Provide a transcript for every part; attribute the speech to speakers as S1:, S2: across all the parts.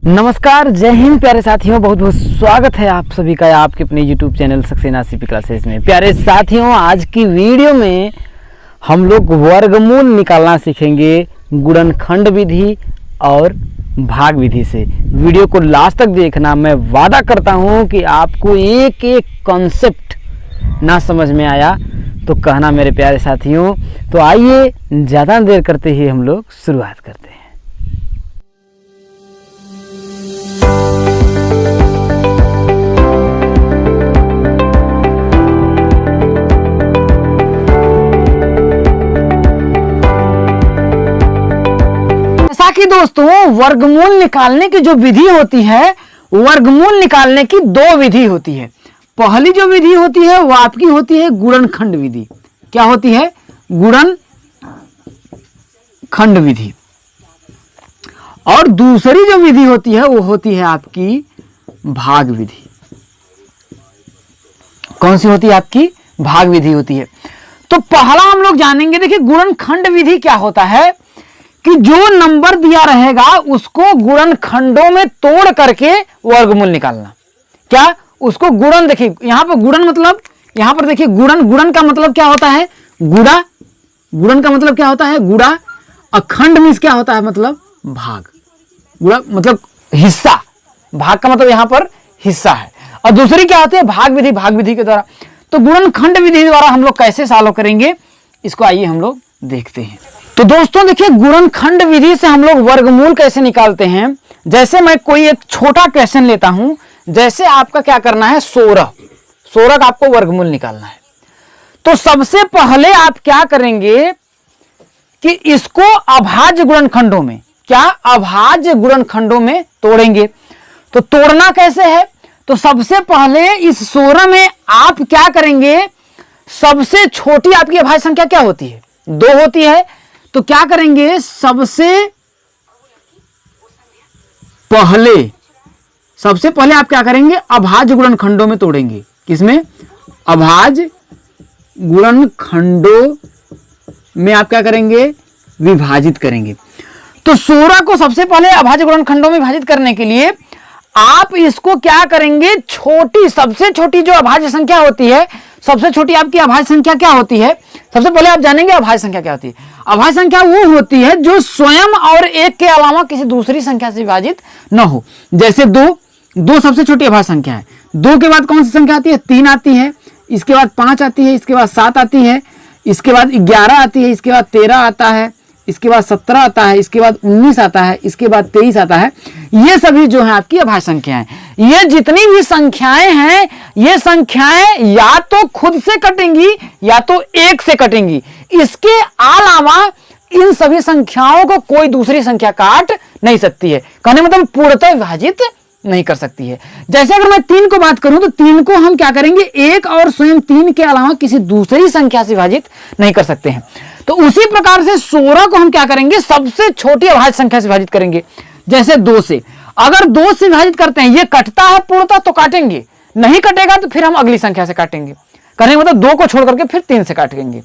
S1: नमस्कार, जय हिंद प्यारे साथियों। बहुत बहुत स्वागत है आप सभी का आपके अपने YouTube channel Saxena CP classes में। प्यारे साथियों, आज की वीडियो में हम लोग वर्गमूल निकालना सीखेंगे गुणनखंड विधि और भाग विधि से। वीडियो को लास्ट तक देखना। मैं वादा करता हूं कि आपको एक एक कॉन्सेप्ट ना समझ में आया तो कहना मेरे प्यारे साथियों। तो आइए ज़्यादा देर करते ही हम लोग शुरुआत करते हैं। कि दोस्तों, वर्गमूल निकालने की जो विधि होती है, वर्गमूल निकालने की दो विधि होती है। पहली जो विधि होती है वो आपकी होती है गुणनखंड विधि। क्या होती है? गुणनखंड विधि। और दूसरी जो विधि होती है वो होती है आपकी भाग विधि। कौन सी होती है? आपकी भाग विधि होती है। तो पहला हम लोग जानेंगे। देखिए, गुणनखंड विधि क्या होता है कि जो नंबर दिया रहेगा उसको गुणनखंडों में तोड़ करके वर्गमूल निकालना। क्या? उसको गुणन। देखिए यहां पर गुणन मतलब, यहां पर देखिए गुणन का मतलब क्या होता है? गुणा। गुणन का मतलब क्या होता है? गुणा। अखंड मीन्स क्या होता है? मतलब भाग। गुणा मतलब हिस्सा। भाग का मतलब यहां पर हिस्सा है। और दूसरी क्या होती है? भाग विधि। भाग विधि के द्वारा। तो गुणनखंड विधि द्वारा हम लोग कैसे सॉल्व करेंगे इसको आइए हम लोग देखते हैं। तो दोस्तों देखिए, गुणनखंड विधि से हम लोग वर्गमूल कैसे निकालते हैं। जैसे मैं कोई एक छोटा क्वेश्चन लेता हूं। जैसे आपका क्या करना है? 16 का आपको वर्गमूल निकालना है। तो सबसे पहले आप क्या करेंगे कि इसको अभाज्य गुणनखंडों में, क्या अभाज्य गुणनखंडों में तोड़ेंगे। तो तोड़ना कैसे है? तो सबसे पहले इस 16 में आप क्या करेंगे? सबसे छोटी आपकी अभाज्य संख्या क्या होती है? 2 होती है। तो क्या करेंगे? सबसे पहले आप क्या करेंगे? अभाज्य गुणनखंडों में तोड़ेंगे। किसमें? अभाज्य गुणनखंडों में आप क्या करेंगे? विभाजित करेंगे। तो 16 को सबसे पहले अभाज्य गुणनखंडों में विभाजित करने के लिए आप इसको क्या करेंगे? सबसे छोटी जो अभाज्य संख्या होती है, सबसे छोटी आपकी अभाज्य संख्या क्या होती है? सबसे पहले आप जानेंगे अभाज्य संख्या क्या होती है। अभाज्य संख्या वो होती है जो स्वयं और एक के अलावा किसी दूसरी संख्या से विभाजित न हो। जैसे 2 सबसे छोटी अभाज्य संख्या है। 2 के बाद कौन सी संख्या आती है? 3 आती है। इसके बाद 5 आती है। इसके बाद 7 आती है। इसके बाद 11 आती है। इसके बाद 13 आता है। इसके बाद 17 आता है। इसके बाद 19 आता है। इसके बाद 23 आता है। ये सभी जो है आपकी अभाज्य संख्याएं। ये जितनी भी संख्याएं हैं, ये संख्याएं या तो खुद से कटेंगी या तो 1 से कटेंगी। इसके अलावा इन सभी संख्याओं को कोई दूसरी संख्या काट नहीं सकती है। कहने मतलब पूर्णतः विभाजित नहीं कर सकती है। जैसे अगर मैं 3 को बात करूं तो 3 को हम क्या करेंगे? 1 और स्वयं 3 के अलावा किसी दूसरी संख्या से विभाजित नहीं कर सकते हैं। तो उसी प्रकार से 16 को हम क्या करेंगे? सबसे छोटी अभाज्य संख्या से विभाजित करेंगे। जैसे 2 से, अगर 2 से विभाजित करते हैं, ये कटता है पूर्णतः तो काटेंगे, नहीं कटेगा तो फिर हम अगली संख्या से काटेंगे। करने मतलब 2 को छोड़ करके फिर 3 से काटेंगे।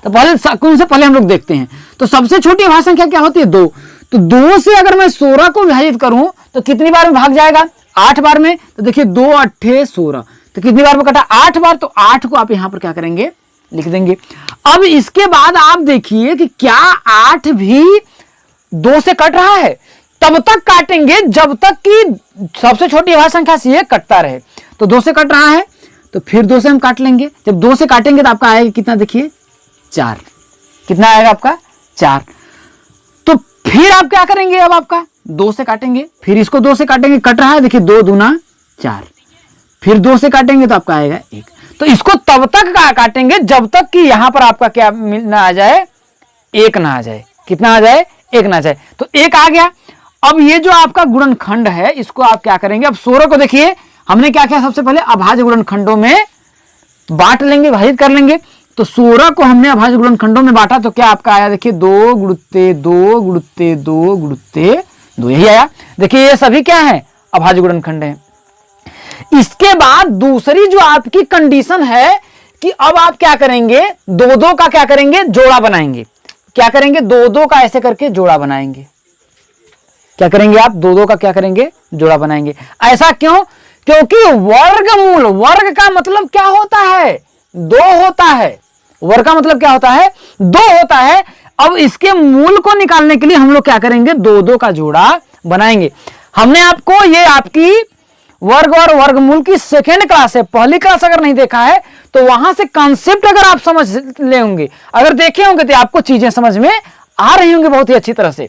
S1: तो पहले हम लोग देखते हैं। तो सबसे छोटी अभाज्य संख्या क्या होती है? 2। तो 2 से अगर मैं 16 को विभाजित करूं तो कितनी बार में भाग जाएगा? 8 बार में। तो देखिए 2 8 16, तो कितनी बार में कटा? 8 बार। तो 8 को आप यहां पर क्या करेंगे? लिख देंगे। अब इसके बाद आप देखिए कि क्या 8 भी 2 से कट रहा है? तब तक काटेंगे जब तक कि सबसे छोटी अभाज्य संख्या से ये कटता रहे। तो 2 से कट रहा है तो फिर 2 से हम काट लेंगे। जब 2 से काटेंगे तो आपका आएगा कितना? देखिए 4। कितना आएगा आपका? 4। तो फिर आप क्या करेंगे? अब आपका 2 से काटेंगे, फिर इसको 2 से काटेंगे, कट रहा है। देखिए 2 दूना 4। फिर 2 से काटेंगे तो आपका आएगा 1। तो इसको तब तक काटेंगे जब तक कि यहां पर आपका क्या ना आ जाए? 1 ना आ जाए। कितना आ जाए? 1 ना आ जाए। तो 1 आ गया। अब ये जो आपका गुणनखंड है इसको आप क्या करेंगे? अब 16 को देखिए हमने क्या किया? सबसे पहले अभाज्य गुणनखंडों में बांट लेंगे, विभाजित कर लेंगे। तो 16 को हमने अभाज्य गुणनखंडों में बांटा तो क्या आपका आया? देखिए 2 गुणुत्ते 2 गुणुत्ते 2 गुणुत्ते 2, यही आया। देखिए ये सभी क्या है? अभाज्य गुणनखंड है। इसके बाद दूसरी जो आपकी कंडीशन है कि अब आप क्या करेंगे? 2 का क्या करेंगे? जोड़ा बनाएंगे। क्या करेंगे? 2 का ऐसे करके जोड़ा बनाएंगे। क्या करेंगे आप, दो दो का क्या करेंगे, जोड़ा बनाएंगे। ऐसा क्यों, क्योंकि वर्गमूल, वर्ग का मतलब क्या होता है, दो होता है। वर्ग का मतलब क्या होता है, दो होता है। अब इसके मूल को निकालने के लिए हम लोग क्या करेंगे, दो दो का जोड़ा बनाएंगे। हमने आपको ये आपकी वर्ग और वर्गमूल की सेकेंड क्लास है, पहली क्लास अगर नहीं देखा है तो वहां से कॉन्सेप्ट अगर आप समझ ले होंगे, अगर देखे होंगे तो आपको चीजें समझ में आ रही होंगी बहुत ही अच्छी तरह से।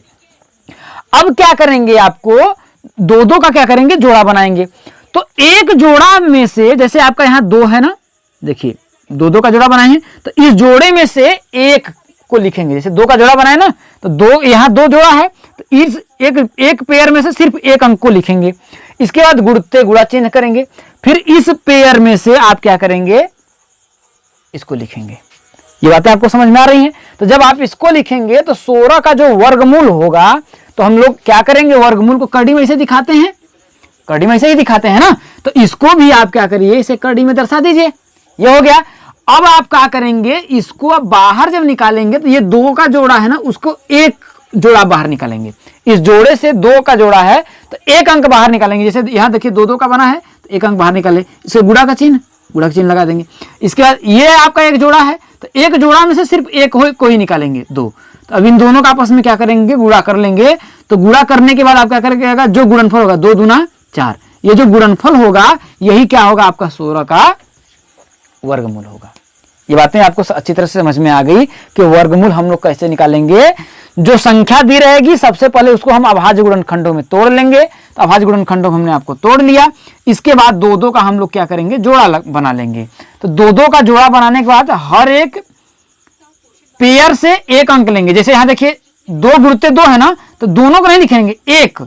S1: अब क्या करेंगे, आपको दो दो का क्या करेंगे, जोड़ा बनाएंगे। तो एक जोड़ा में से, जैसे आपका यहां दो है ना, देखिए दो दो का जोड़ा बनाए हैं, तो इस जोड़े में से एक को लिखेंगे। जैसे दो का जोड़ा बनाए ना, तो दो, यहां दो जोड़ा है, तो इस एक पेयर में से सिर्फ एक अंक को लिखेंगे। इसके बाद गुणते गुणा चिन्ह करेंगे, फिर इस पेयर में से आप क्या करेंगे, इसको लिखेंगे। ये बातें आपको समझ में आ रही हैं। तो जब आप इसको लिखेंगे तो 16 का जो वर्गमूल होगा, तो हम लोग क्या करेंगे, वर्गमूल को कड़ी में ऐसे दिखाते हैं, कड़ी में ऐसे ही दिखाते हैं ना, तो इसको भी आप क्या करिए, इसे कड़ी में दर्शा दीजिए। ये हो गया। अब आप क्या करेंगे, इसको अब बाहर जब निकालेंगे तो ये दो का जोड़ा है ना, उसको एक जोड़ा बाहर निकालेंगे। इस जोड़े से दो का जोड़ा है तो एक अंक बाहर निकालेंगे। जैसे यहां देखिए दो दो का बना है, तो एक अंक बाहर निकाले, इसे गुणा का चिन्ह लगा देंगे। इसके बाद ये आपका एक जोड़ा है, तो एक जोड़ा में से सिर्फ एक कोई निकालेंगे, दो। तो अब इन दोनों का आपस में क्या करेंगे, गुणा कर लेंगे। तो गुणा करने के बाद आप क्या करेंगे, जो गुणनफल होगा, 2 दूना 4, ये जो गुणनफल होगा यही क्या होगा, आपका 16 का वर्गमूल होगा। ये बातें आपको अच्छी तरह से समझ में आ गई कि वर्गमूल हम लोग कैसे निकालेंगे। जो संख्या दी रहेगी सबसे पहले उसको हम अभाज्य गुणनखंडों में तोड़ लेंगे। तो अभाज्य गुणनखंडों हमने आपको तोड़ लिया। इसके बाद दो दो का हम लोग क्या करेंगे, जोड़ा बना लेंगे। तो दो दो का जोड़ा बनाने के बाद हर एक पेयर से एक अंक लेंगे। जैसे यहां देखिए दो गुणते दो है ना, तो दोनों को नहीं लिखेंगे, एक।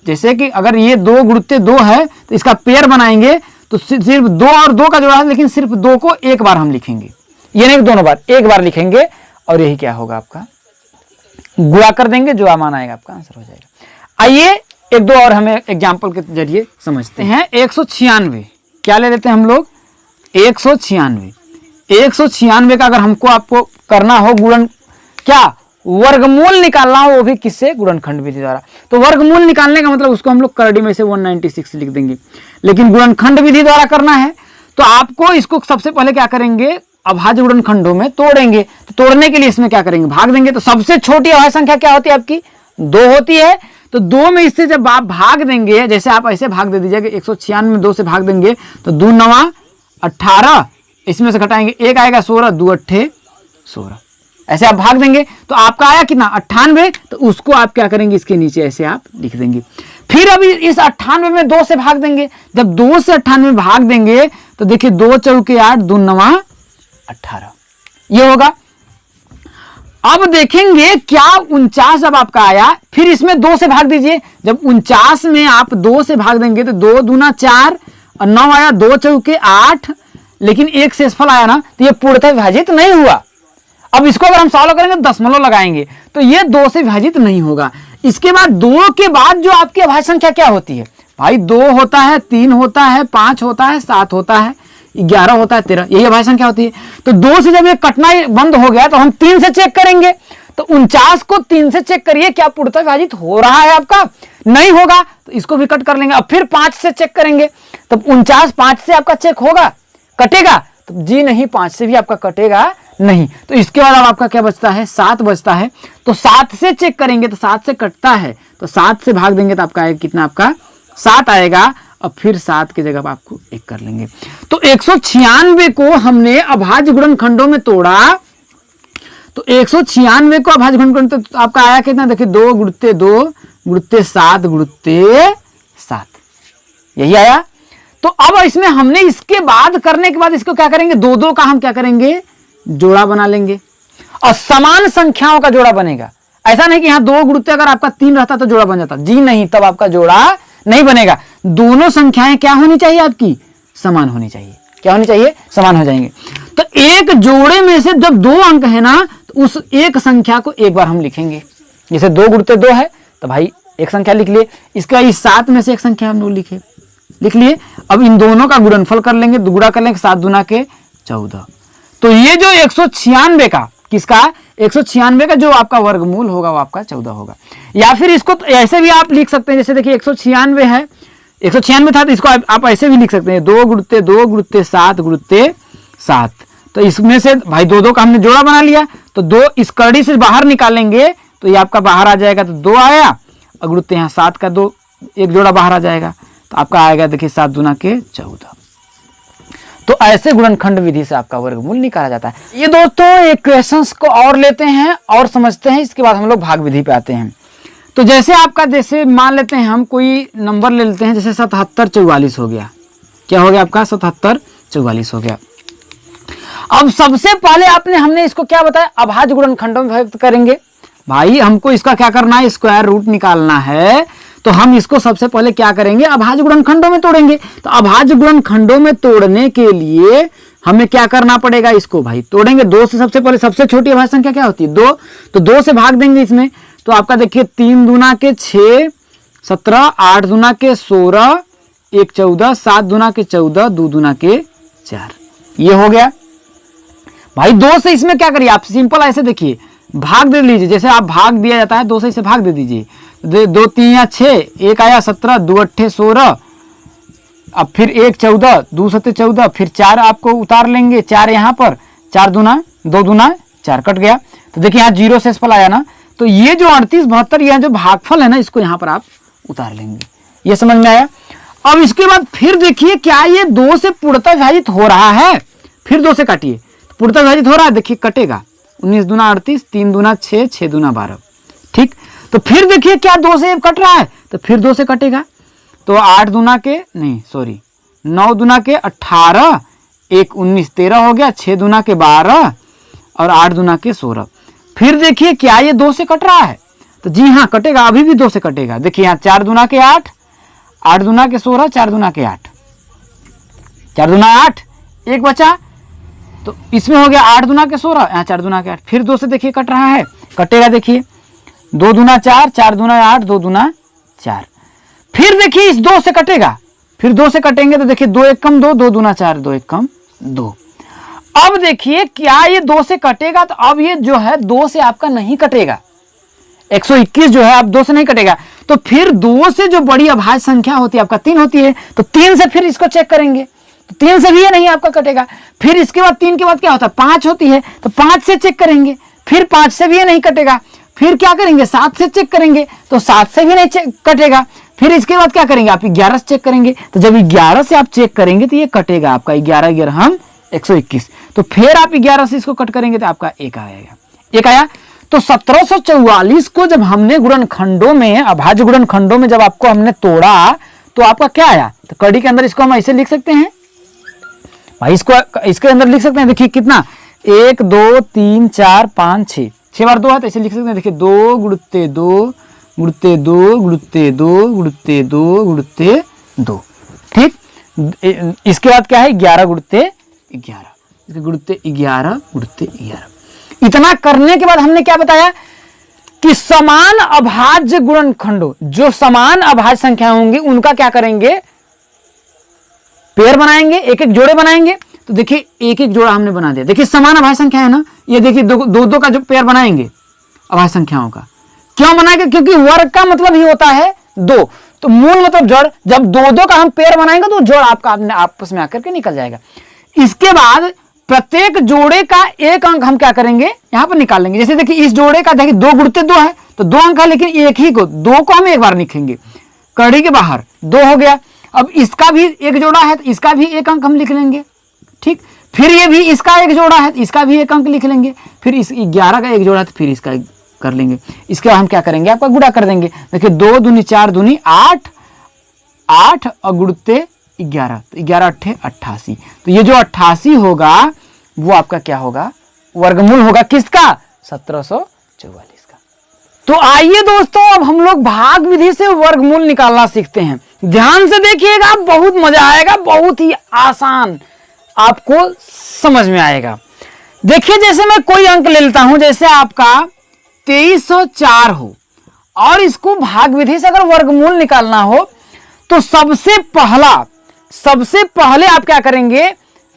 S1: जैसे कि अगर ये दो गुणते दो है तो इसका पेयर बनाएंगे, तो सिर्फ दो और दो का जोड़ा है, लेकिन सिर्फ दो को एक बार हम लिखेंगे, ये नहीं दोनों बार, एक बार लिखेंगे। और यही क्या होगा, आपका गुणा कर देंगे, जो मान आएगा आपका आंसर हो जाएगा। आइए एक दो और हमें एग्जाम्पल के जरिए समझते हैं। 196 क्या ले लेते हैं हम लोग, 196 का अगर हमको आपको करना हो गुणन, क्या वर्गमूल निकालना हो, वो भी किससे, गुणनखंड विधि द्वारा। तो वर्गमूल निकालने का मतलब उसको हम लोग करड़ी में से 196 लिख देंगे, लेकिन गुणनखंड विधि द्वारा करना है तो आपको इसको सबसे पहले क्या करेंगे, अभाज्य गुणनखंडों में तोड़ेंगे। तो तोड़ने के लिए इसमें क्या करेंगे, भाग देंगे। तो सबसे छोटी अभाज्य संख्या क्या होती है आपकी, 2 होती है। तो 2 में इससे जब आप भाग देंगे, जैसे आप ऐसे भाग दे दीजिएगा, 196 में 2 से भाग देंगे तो 2 9 18, इसमें से घटाएंगे 1 आएगा 16, 2 8 16, ऐसे आप भाग देंगे। तो आपका आया कितना, 98। तो उसको आप क्या करेंगे, इसके नीचे ऐसे आप लिख देंगे। फिर अभी इस 98 में 2 से भाग देंगे। जब 2 से 98 में भाग देंगे तो देखिए 2 चौके 8, 2 9 18, ये होगा। अब देखेंगे क्या 49 जब आपका आया, फिर इसमें 2 से भाग दीजिए। जब 49 में आप 2 से भाग देंगे तो 2 दूना 4 और 9 आया, 2 चौके 8, लेकिन एक शेषफल आया ना, तो ये पूर्णतः विभाजित नहीं हुआ। अब इसको अगर हम सॉल्व करेंगे दशमलव लगाएंगे तो ये 2 से विभाजित नहीं होगा। इसके बाद 2 के बाद जो आपकी अभाज्य संख्या क्या होती है भाई, 2 होता है, 3 होता है, 5 होता है, 7 होता है, 11 होता है, 13, यही अभाज्य संख्या होती है। तो 2 से जब ये कटना बंद हो गया तो हम 3 से चेक करेंगे। तो 49 को 3 से चेक करिए, क्या पूर्णतः विभाजित हो रहा है आपका, नहीं होगा, तो इसको भी कट कर लेंगे। अब फिर 5 से चेक करेंगे, तब 49 5 से आपका चेक होगा, कटेगा, तो जी नहीं, 5 से भी आपका कटेगा नहीं। तो इसके बाद अब आपका क्या बचता है, 7 बचता है। तो 7 से चेक करेंगे तो 7 से कटता है, तो 7 से भाग देंगे तो आपका आएगा कितना, आपका 7 आएगा। अब फिर 7 की जगह आपको 1 कर लेंगे। तो 196 को हमने अभाज्य गुणनखंडों में तोड़ा। तो 196 को अभाज्य गुणनखंड तो आपका आया कितना, देखिए 2 गुणते 2 गुणते 7 गुणते 7, यही आया। तो अब इसमें हमने इसके बाद करने के बाद इसको क्या करेंगे, 2 2 का हम क्या करेंगे, जोड़ा बना लेंगे। और समान संख्याओं का जोड़ा बनेगा। ऐसा नहीं कि यहां 2 गुणते अगर आपका 3 रहता तो जोड़ा बन जाता, जी नहीं, तब आपका जोड़ा नहीं बनेगा। दोनों संख्याएं क्या होनी चाहिए, आपकी समान होनी चाहिए। क्या होनी चाहिए, समान हो जाएंगे। तो एक जोड़े में से जब 2 अंक है ना, तो उस एक संख्या को एक बार हम लिखेंगे। जैसे 2 गुणते 2 है तो भाई एक संख्या लिख लिए। इसका इस 7 में से एक संख्या हम लोग लिख लिए। अब इन दोनों का गुणनफल कर लेंगे, गुणा कर लेंगे, 7 दूना के 14। तो ये जो 196 का किसका 196 का जो आपका वर्गमूल होगा वो आपका 14 होगा। या फिर इसको तो ऐसे भी आप लिख सकते हैं, जैसे देखिए 196 है, 196 था तो इसको आप ऐसे भी लिख सकते हैं 2 गुणुत्ते 2 गुणुत्ते 7 गुणुत्ते 7। तो इसमें से भाई 2 का हमने जोड़ा बना लिया, तो 2 इस कड़ी से बाहर निकालेंगे तो ये आपका बाहर आ जाएगा, तो 2 आया, और गुणुत्ते यहाँ 7 का 2 एक जोड़ा बाहर आ जाएगा, तो आपका आएगा देखिए 7 दूना के 14। तो ऐसे गुणनखंड विधि से आपका वर्गमूल निकाला जाता है। ये दोस्तों एक क्वेश्चंस को और लेते हैं और समझते हैं, इसके बाद हम लोग भाग विधि पे आते हैं। तो जैसे आपका, जैसे मान लेते हैं हम कोई नंबर ले लेते हैं, जैसे 77 44 हो गया। क्या हो गया आपका 77 44 हो गया। अब सबसे पहले हमने इसको क्या बताया, अभाज्य गुणनखंडों में व्यक्त करेंगे। भाई हमको इसका क्या करना है, स्क्वायर रूट निकालना है, तो हम इसको सबसे पहले क्या करेंगे, अभाज्य गुणनखंडों में तोड़ेंगे। तो अभाज्य गुणनखंडों में तोड़ने के लिए हमें क्या करना पड़ेगा, इसको भाई तोड़ेंगे 2 से। सबसे पहले सबसे छोटी अभाज्य संख्या क्या होती है 2, तो 2 से भाग देंगे इसमें, तो आपका देखिए 3 दूना के 6 17, 8 दूना के 16, 1 14, 7 दूना के 14, 2 दूना के 4, ये हो गया। भाई 2 से इसमें क्या करिए आप, सिंपल ऐसे देखिए भाग दे लीजिए, जैसे आप भाग दिया जाता है 2 से इसे भाग दे दीजिए। 2 3 या 6, 1 आया 17, 2 8 16, अब फिर 1 14, 2 7 14, फिर 4 आपको उतार लेंगे, 4 यहाँ पर, 4 दूना 2 दूना 4 कट गया। तो देखिए यहाँ 0 शेषफल आया ना, तो ये जो 38 72 यह जो भागफल है ना, इसको यहाँ पर आप उतार लेंगे। ये समझ में आया। अब इसके बाद फिर देखिए क्या ये 2 से पूर्णतः विभाजित हो रहा है, फिर 2 से काटिए, पूर्णतः विभाजित हो रहा है, देखिए कटेगा 19 दूना 38, 3 दूना 6, 6 दूना 12, ठीक। तो फिर देखिए क्या 2 से कट रहा है, तो फिर 2 से कटेगा, तो 8 दूना के नहीं सॉरी 9 दूना के 18, 1 19 13 हो गया, 6 दूना के 12 और 8 दूना के 16। फिर देखिए क्या ये 2 से कट रहा है, तो जी हाँ कटेगा, अभी भी 2 से कटेगा। देखिए यहाँ 4 दूना के 8, 8 दूना के 16, 4 दूना के 8, 4 दूना 8, एक बचा, तो इसमें हो गया 8 दूना के 16, यहाँ 4 दूना के 8, फिर 2 से देखिए कट रहा है, कटेगा देखिए 2 दूना 4, 4 दूना 8, 2 दूना 4, फिर देखिए इस 2 से कटेगा, फिर 2 से कटेंगे तो देखिए 2 1 कम 2, 2 दूना 4, 2 1 कम 2। अब देखिए क्या ये 2 से कटेगा, तो अब ये जो है 2 से आपका नहीं कटेगा, 121 जो है अब 2 से नहीं कटेगा, तो फिर 2 से जो बड़ी अभाज्य संख्या होती है आपका 3 होती है, तो 3 से फिर इसको चेक करेंगे, तो 3 से भी ये नहीं आपका कटेगा। फिर इसके बाद 3 के बाद क्या होता है 5 होती है, तो 5 से चेक करेंगे, फिर 5 से भी ये नहीं कटेगा, फिर क्या करेंगे 7 से चेक करेंगे, तो 7 से भी नहीं कटेगा, फिर इसके बाद क्या करेंगे आप 11 से चेक करेंगे, तो जब 11 से आप चेक करेंगे तो ये कटेगा आपका 11 11 हम 121, तो फिर आप 11 से इसको कट करेंगे तो आपका 1 आएगा, 1 आया। तो 1744 को जब हमने गुणनखंडों में, अभाज्य गुणनखंडों में जब आपको हमने तोड़ा तो आपका क्या आया, तो कड़ी के अंदर इसको हम ऐसे लिख सकते हैं भाई, इसको इसके अंदर लिख सकते हैं, देखिए कितना 1 2 3 4 5 6, 6 बार 2 है तो ऐसे लिख सकते हैं, देखिए 2 गुणुत्ते 2 गुणुत्ते 2 गुणुत्ते 2 गुणुत्ते 2 गुणुत्ते 2, ठीक। इसके बाद क्या है 11 गुणुत्ते 11, गुणुत्ते 11 गुणुत्ते 11। इतना करने के बाद हमने क्या बताया कि समान अभाज्य गुणनखंडों, जो समान अभाज्य संख्या होंगी उनका क्या करेंगे, पेयर बनाएंगे, एक एक जोड़े बनाएंगे। तो देखिए एक एक जोड़ा हमने बना दिया, देखिए समान अभाज्य संख्या है ना, ये देखिए 2 2 का जो पेयर बनाएंगे अभाज्य संख्याओं का, क्यों बनाएंगे, क्योंकि वर्ग का मतलब ही होता है 2, तो मूल मतलब जड़, जब 2 2 का हम पेयर बनाएंगे तो जोड़ आपका अपने आपस में आकर के निकल जाएगा। इसके बाद प्रत्येक जोड़े का एक अंक हम क्या करेंगे यहां पर निकाल लेंगे, जैसे देखिए इस जोड़े का देखिए 2 गुणुत्ते 2 है तो 2 अंक है, लेकिन एक ही को 2 को हम एक बार लिखेंगे, कड़ी के बाहर 2 हो गया। अब इसका भी एक जोड़ा है तो इसका भी एक अंक हम लिख लेंगे, ठीक। फिर ये भी इसका एक जोड़ा है तो इसका भी एक अंक लिख लेंगे, फिर इस 11 का एक जोड़ा है तो फिर इसका कर लेंगे। इसके बाद हम क्या करेंगे आपका गुणा कर देंगे, देखिए 2 दूनी 4 दूनी 8, 8 और गुणुत्ते 11, तो 11 8 88, तो ये जो 88 होगा वो आपका क्या होगा, वर्गमूल होगा किसका 1744 का। तो आइए दोस्तों अब हम लोग भाग विधि से वर्गमूल निकालना सीखते हैं। ध्यान से देखिएगा, बहुत मजा आएगा, बहुत ही आसान आपको समझ में आएगा। देखिए जैसे मैं कोई अंक ले लेता हूं, जैसे आपका 2304 हो और इसको भाग विधि से अगर वर्गमूल निकालना हो तो सबसे पहले आप क्या करेंगे,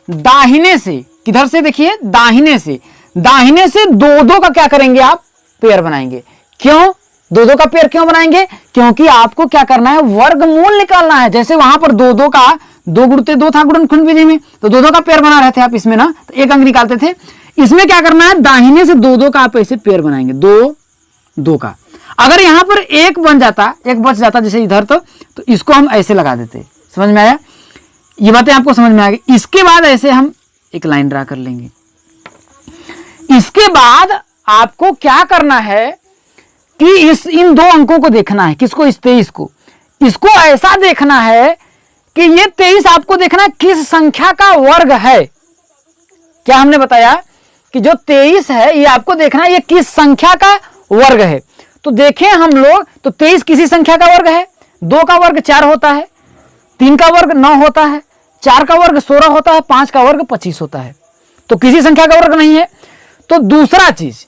S1: दाहिने से, किधर से देखिए दाहिने से, दाहिने से दो दो का क्या करेंगे आप, पेयर बनाएंगे। क्यों दो दो का पेयर क्यों बनाएंगे, क्योंकि आपको क्या करना है, वर्गमूल निकालना है। जैसे वहां पर दो दो का, दो गुणते दो था गुणनखंड विधि में, तो दो दो का पेयर बना रहे थे आप इसमें ना, तो एक अंक निकालते थे। इसमें क्या करना है, दाहिने से दो दो का आप ऐसे पेयर बनाएंगे, दो दो का। अगर यहां पर एक बन जाता, एक बच जाता जैसे इधर, तो इसको हम ऐसे लगा देते। समझ में आया, ये बातें आपको समझ में आ गई। इसके बाद ऐसे हम एक लाइन ड्रा कर लेंगे। इसके बाद आपको क्या करना है कि इन दो अंकों को देखना है। किसको, इस 23 को। इसको ऐसा देखना है कि ये 23 आपको देखना है किस संख्या का वर्ग है। क्या हमने बताया कि जो 23 है ये आपको देखना है ये किस संख्या का वर्ग है। तो देखें हम लोग, तो 23 किसी संख्या का वर्ग है। 2 का वर्ग 4 होता है, 3 का वर्ग 9 होता है, 4 का वर्ग 16 होता है, 5 का वर्ग 25 होता है। तो किसी संख्या का वर्ग नहीं है। तो दूसरा चीज,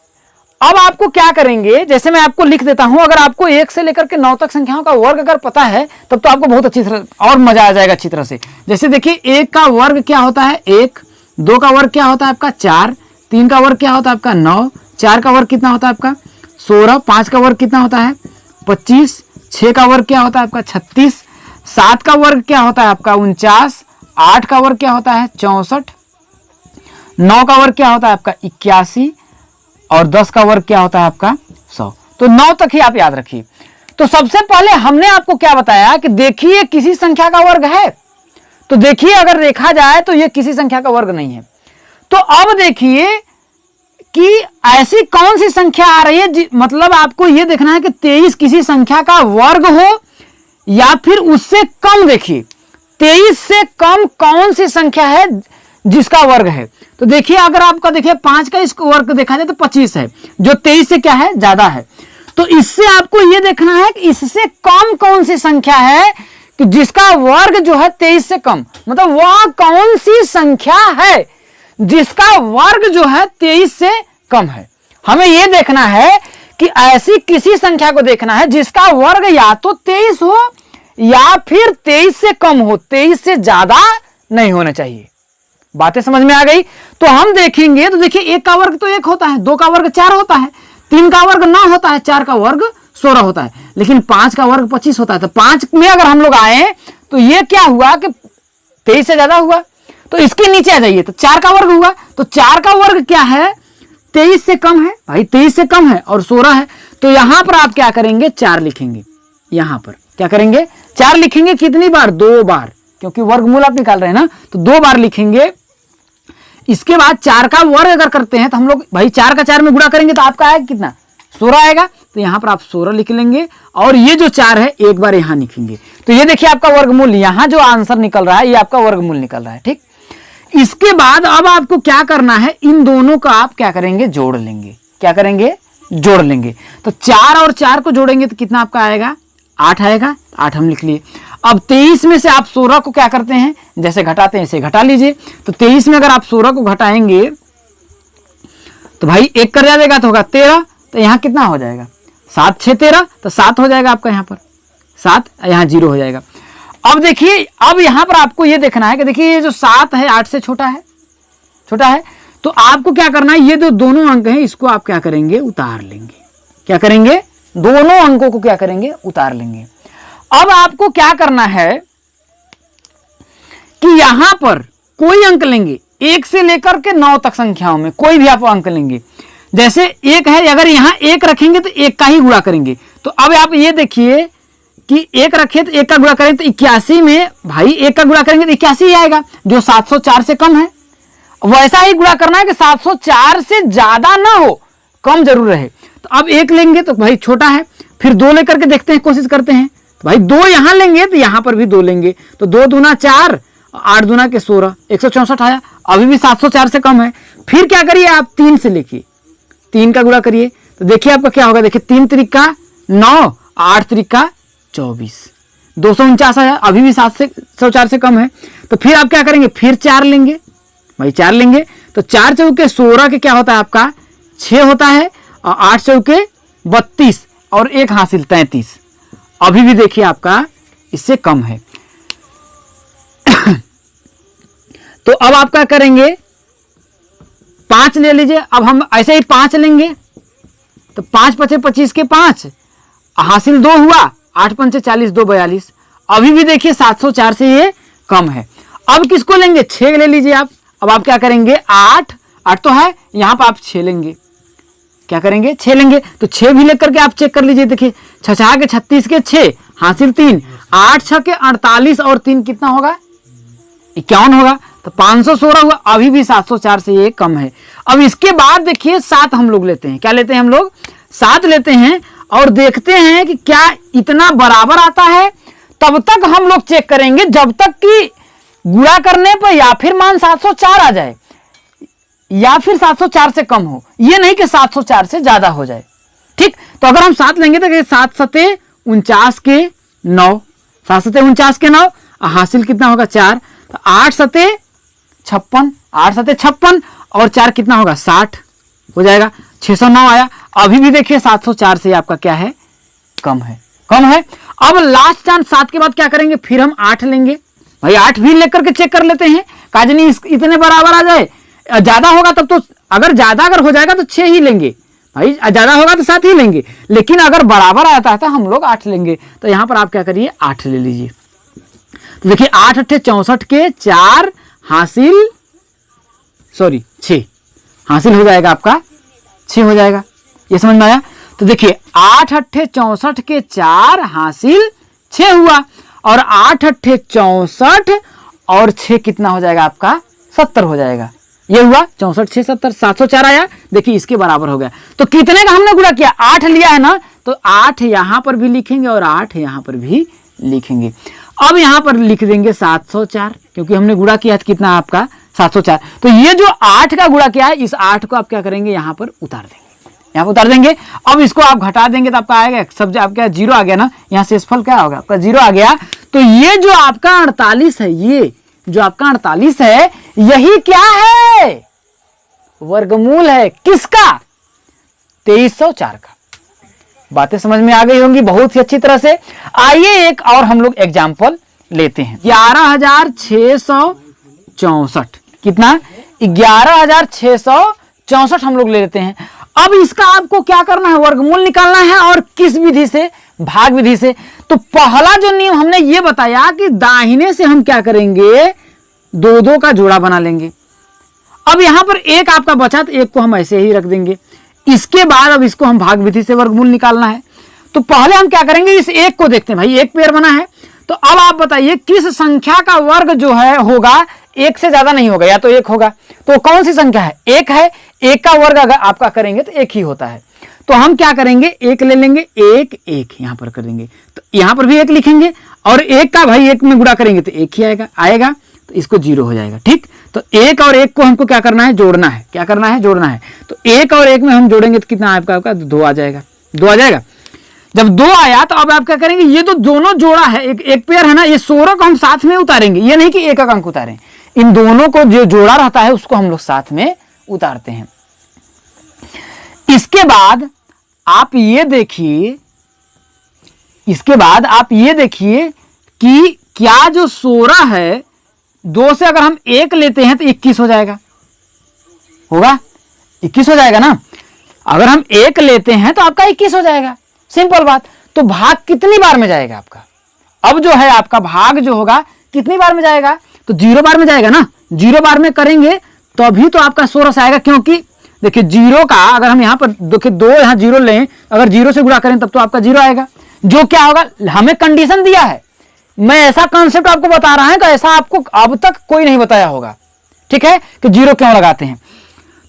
S1: अब आपको क्या करेंगे, जैसे मैं आपको लिख देता हूं, अगर आपको 1 से लेकर के 9 तक संख्याओं का वर्ग अगर पता है तब तो आपको बहुत अच्छी तरह और मजा आ जाएगा अच्छी तरह से। जैसे देखिए 1 का वर्ग क्या होता है 1, 2 का वर्ग क्या होता है आपका 4, 3 का वर्ग क्या होता है आपका 9, 4 का वर्ग कितना होता है आपका 16, 5 का वर्ग कितना होता है 25, 6 का वर्ग क्या होता है आपका 36, 7 का वर्ग क्या होता है आपका 49, 8 का वर्ग क्या होता है 64, 9 का वर्ग क्या होता है आपका 81 और 10 का वर्ग क्या होता है आपका 100। तो 9 तक ही आप याद रखिए। तो सबसे पहले हमने आपको क्या बताया कि देखिए किसी संख्या का वर्ग है। तो देखिए अगर देखा जाए तो ये किसी संख्या का वर्ग नहीं है। तो अब देखिए कि ऐसी कौन सी संख्या आ रही है, मतलब आपको यह देखना है कि 23 किसी संख्या का वर्ग हो या फिर उससे कम। देखिए 23 से कम कौन सी संख्या है जिसका वर्ग है। तो देखिए अगर आपका देखिए 5 का इसका वर्ग देखा जाए तो 25 है, जो 23 से क्या है ज्यादा है। तो इससे आपको यह देखना है कि इससे कम कौन सी संख्या है कि जिसका वर्ग जो है 23 से कम, मतलब वह कौन सी संख्या है जिसका वर्ग जो है 23 से कम है। हमें यह देखना है कि ऐसी किसी संख्या को देखना है जिसका वर्ग या तो 23 हो या फिर 23 से कम हो, 23 से ज्यादा नहीं होना चाहिए। बातें समझ में आ गई। तो हम देखेंगे, तो देखिए 1 का वर्ग तो 1 होता है, 2 का वर्ग 4 होता है, 3 का वर्ग 9 होता है, 4 का वर्ग 16 होता है, लेकिन 5 का वर्ग 25 होता है। तो 5 में अगर हम लोग आए तो ये क्या हुआ कि 23 से ज्यादा हुआ। तो इसके नीचे आ जाइए तो 4 का वर्ग हुआ। तो 4 का वर्ग क्या है 23 से कम है भाई, 23 से कम है और 16 है। तो यहां पर आप क्या करेंगे 4 लिखेंगे। यहां पर क्या करेंगे 4 लिखेंगे। कितनी बार 2 बार, क्योंकि वर्गमूल आप निकाल रहे हैं ना, तो 2 बार लिखेंगे। इसके बाद 4 का वर्ग अगर करते हैं तो हम लोग भाई 4 का 4 में गुणा करेंगे तो आपका आएगा कितना 16 आएगा। तो यहां पर आप 16 लिख लेंगे और ये जो 4 है एक बार यहां लिखेंगे। तो ये देखिए आपका वर्गमूल, यहां जो आंसर निकल रहा है ये आपका वर्गमूल निकल रहा है। ठीक, इसके बाद अब आपको क्या करना है, इन दोनों का आप क्या करेंगे जोड़ लेंगे। क्या करेंगे जोड़ लेंगे। तो 4 और 4 को जोड़ेंगे तो कितना आपका आएगा 8 आएगा। 8 हम लिख लिए। अब 23 में से आप 16 को क्या करते हैं, जैसे घटाते हैं ऐसे घटा लीजिए। तो 23 में अगर आप 16 को घटाएंगे तो भाई 1 कर जाएगा तो होगा 13। तो यहां कितना हो जाएगा 7 6 13, तो 7 हो जाएगा आपका यहां पर 7, यहां 0 हो जाएगा। अब देखिए अब यहां पर आपको यह देखना है कि देखिए ये जो 7 है 8 से छोटा है, छोटा है। तो आपको क्या करना है, ये जो दोनों अंक हैं इसको आप क्या करेंगे उतार लेंगे। क्या करेंगे, दोनों अंकों को क्या करेंगे उतार लेंगे। अब आपको क्या करना है कि यहां पर कोई अंक लेंगे 1 से लेकर के 9 तक संख्याओं में कोई भी आप अंक लेंगे। जैसे 1 है, अगर यहां 1 रखेंगे तो 1 का ही गुणा करेंगे। तो अब आप ये देखिए कि 1 रखे तो 1 का गुणा करें तो 81 में भाई 1 का गुणा करेंगे तो 81 ही आएगा जो 704 से कम है। वैसा ही गुणा करना है कि 704 से ज्यादा ना हो, कम जरूर रहे। तो अब 1 लेंगे तो भाई छोटा है, फिर 2 लेकर के देखते हैं, कोशिश करते हैं। तो भाई 2 यहां लेंगे तो यहां पर भी 2 लेंगे। तो 2 दूना 4, 8 दूना के 16, 164 आया। अभी भी 704 से कम है। फिर क्या करिए आप 3 से लेके 3 का गुणा करिए तो देखिए आपका क्या होगा। देखिए 3 त्रिका 9, 8 त्रिका 24, 249 आया। अभी भी 704 से कम है। तो फिर आप क्या करेंगे, फिर 4 लेंगे भाई 4 लेंगे। तो 4 चौके 16 के क्या होता है आपका 6 होता है और 8 चौके 32 और 1 हासिल 33। अभी भी देखिए आपका इससे कम है। तो अब आप क्या करेंगे, 5 ले लीजिए। अब हम ऐसे ही 5 लेंगे तो 5 पचे 25 के 5 हासिल 2 हुआ, 8 पंचे 40, 2 42। अभी भी देखिए 704 से ये कम है। अब किसको लेंगे? 6 ले लीजिए आप। अब आप क्या करेंगे? 8 तो है, यहां पर आप 6 लेंगे। क्या करेंगे? 6 लेंगे। तो 6 भी लेकर के आप चेक कर लीजिए। देखिए 6 के 36 के 6 हासिल 3, 8 6 के 48 और 3 कितना होगा? 51 होगा। तो 516 हुआ। अभी भी 704 से ये कम है। अब इसके बाद देखिए 7 हम लोग लेते हैं। क्या लेते हैं हम लोग? 7 लेते हैं और देखते हैं कि क्या इतना बराबर आता है। तब तक हम लोग चेक करेंगे जब तक कि गुणा करने पर या फिर मान 704 आ जाए या फिर 704 से कम हो। ये नहीं कि 704 से ज्यादा हो जाए। ठीक, तो अगर हम 7 लेंगे तो 7 सते 49 के 9, 7 सते 49 के 9 हासिल कितना होगा? 4। तो 8 सते 56, 8 सते 56 और 4 कितना होगा? 60 हो जाएगा। 609 आया। अभी भी देखिए 704 से आपका क्या है? कम है, कम है। अब लास्ट चांस 7 के बाद क्या करेंगे? फिर हम 8 लेंगे। भाई 8 भी लेकर के चेक कर लेते हैं, काजनी इतने बराबर आ जाए। ज्यादा होगा तब तो, अगर ज्यादा अगर हो जाएगा तो 6 ही लेंगे भाई, ज्यादा होगा तो 7 ही लेंगे। लेकिन अगर बराबर आता है तो हम लोग 8 लेंगे। तो यहां पर आप क्या करिए? 8 ले लीजिए। तो देखिए 8 8 64 के 4 हासिल 6 हासिल हो जाएगा आपका, 6 हो जाएगा। ये समझ में आया? तो देखिए 8 8 64 के 4 हासिल 6 हुआ और 8 8 64 और 6 कितना हो जाएगा आपका? 70 हो जाएगा। ये हुआ 64 6 70, 704 आया। देखिए इसके बराबर हो गया। तो कितने का हमने गुणा किया? 8 लिया है ना, तो 8 यहां पर भी लिखेंगे और 8 यहां पर भी लिखेंगे। अब यहां पर लिख देंगे 704 क्योंकि हमने गुणा किया है कितना आपका? 704। तो ये जो 8 का गुणा किया है, इस 8 को आप क्या करेंगे? यहां पर उतार देंगे, यहां पर उतार देंगे। अब इसको आप घटा देंगे तो आपका आएगा सब आपका 0 आ गया ना, यहां शेषफल क्या होगा? आपका 0 आ गया। तो ये जो आपका 48 है, ये जो आपका 48 है, यही क्या है? वर्गमूल है। किसका? 2304 का। बातें समझ में आ गई होंगी बहुत ही अच्छी तरह से। आइए एक और हम लोग एग्जाम्पल लेते हैं। 11664 कितना? 11664 हम लोग ले लेते हैं। अब इसका आपको क्या करना है? वर्गमूल निकालना है। और किस विधि से? भाग विधि से। तो पहला जो नियम हमने ये बताया कि दाहिने से हम क्या करेंगे? 2 का जोड़ा बना लेंगे। अब यहां पर एक आपका बचा तो एक को हम ऐसे ही रख देंगे। इसके बाद अब इसको हम भाग विधि से वर्गमूल निकालना है। तो पहले हम क्या करेंगे? इस एक को देखते हैं। भाई एक पेयर बना है, तो अब आप बताइए किस संख्या का वर्ग जो है होगा? एक से ज्यादा नहीं होगा, या तो एक होगा। तो कौन सी संख्या है? एक है। एक का वर्ग अगर आपका करेंगे तो एक ही होता है। तो हम क्या करेंगे? एक ले लेंगे, एक एक यहां पर कर देंगे। तो यहां पर भी एक लिखेंगे और एक का भाई एक में गुणा करेंगे तो एक ही आएगा। तो इसको 0 हो जाएगा। ठीक, तो एक और एक को हमको क्या करना है? जोड़ना है। क्या करना है? जोड़ना है। तो एक और एक में हम जोड़ेंगे तो कितना आपका 2 आ जाएगा। 2 आ जाएगा। जब 2 आया तो अब आप क्या करेंगे? ये तो दोनों जोड़ा है, एक पेयर है ना, ये 16 को हम साथ में उतारेंगे। ये नहीं कि एक अंक उतारें, इन दोनों को जो जोड़ा रहता है उसको हम लोग साथ में उतारते हैं। इसके बाद आप ये देखिए, कि क्या जो 16 है, 2 से अगर हम 1 लेते हैं तो 21 हो जाएगा। होगा 21 हो जाएगा ना। अगर हम 1 लेते हैं तो आपका 21 हो जाएगा। सिंपल बात। तो भाग कितनी बार में जाएगा आपका? अब जो है आपका भाग जो होगा कितनी बार में जाएगा? तो 0 बार में जाएगा ना। 0 बार में करेंगे तभी तो आपका 16 से आएगा। क्योंकि देखिए 0 का अगर हम यहां पर देखिए 2 यहां 0 लें, अगर 0 से गुणा करें तब तो आपका 0 आएगा। जो क्या होगा? हमें कंडीशन दिया है। मैं ऐसा कॉन्सेप्ट आपको बता रहा हूं कि ऐसा आपको अब तक कोई नहीं बताया होगा। ठीक है, कि 0 क्यों लगाते हैं।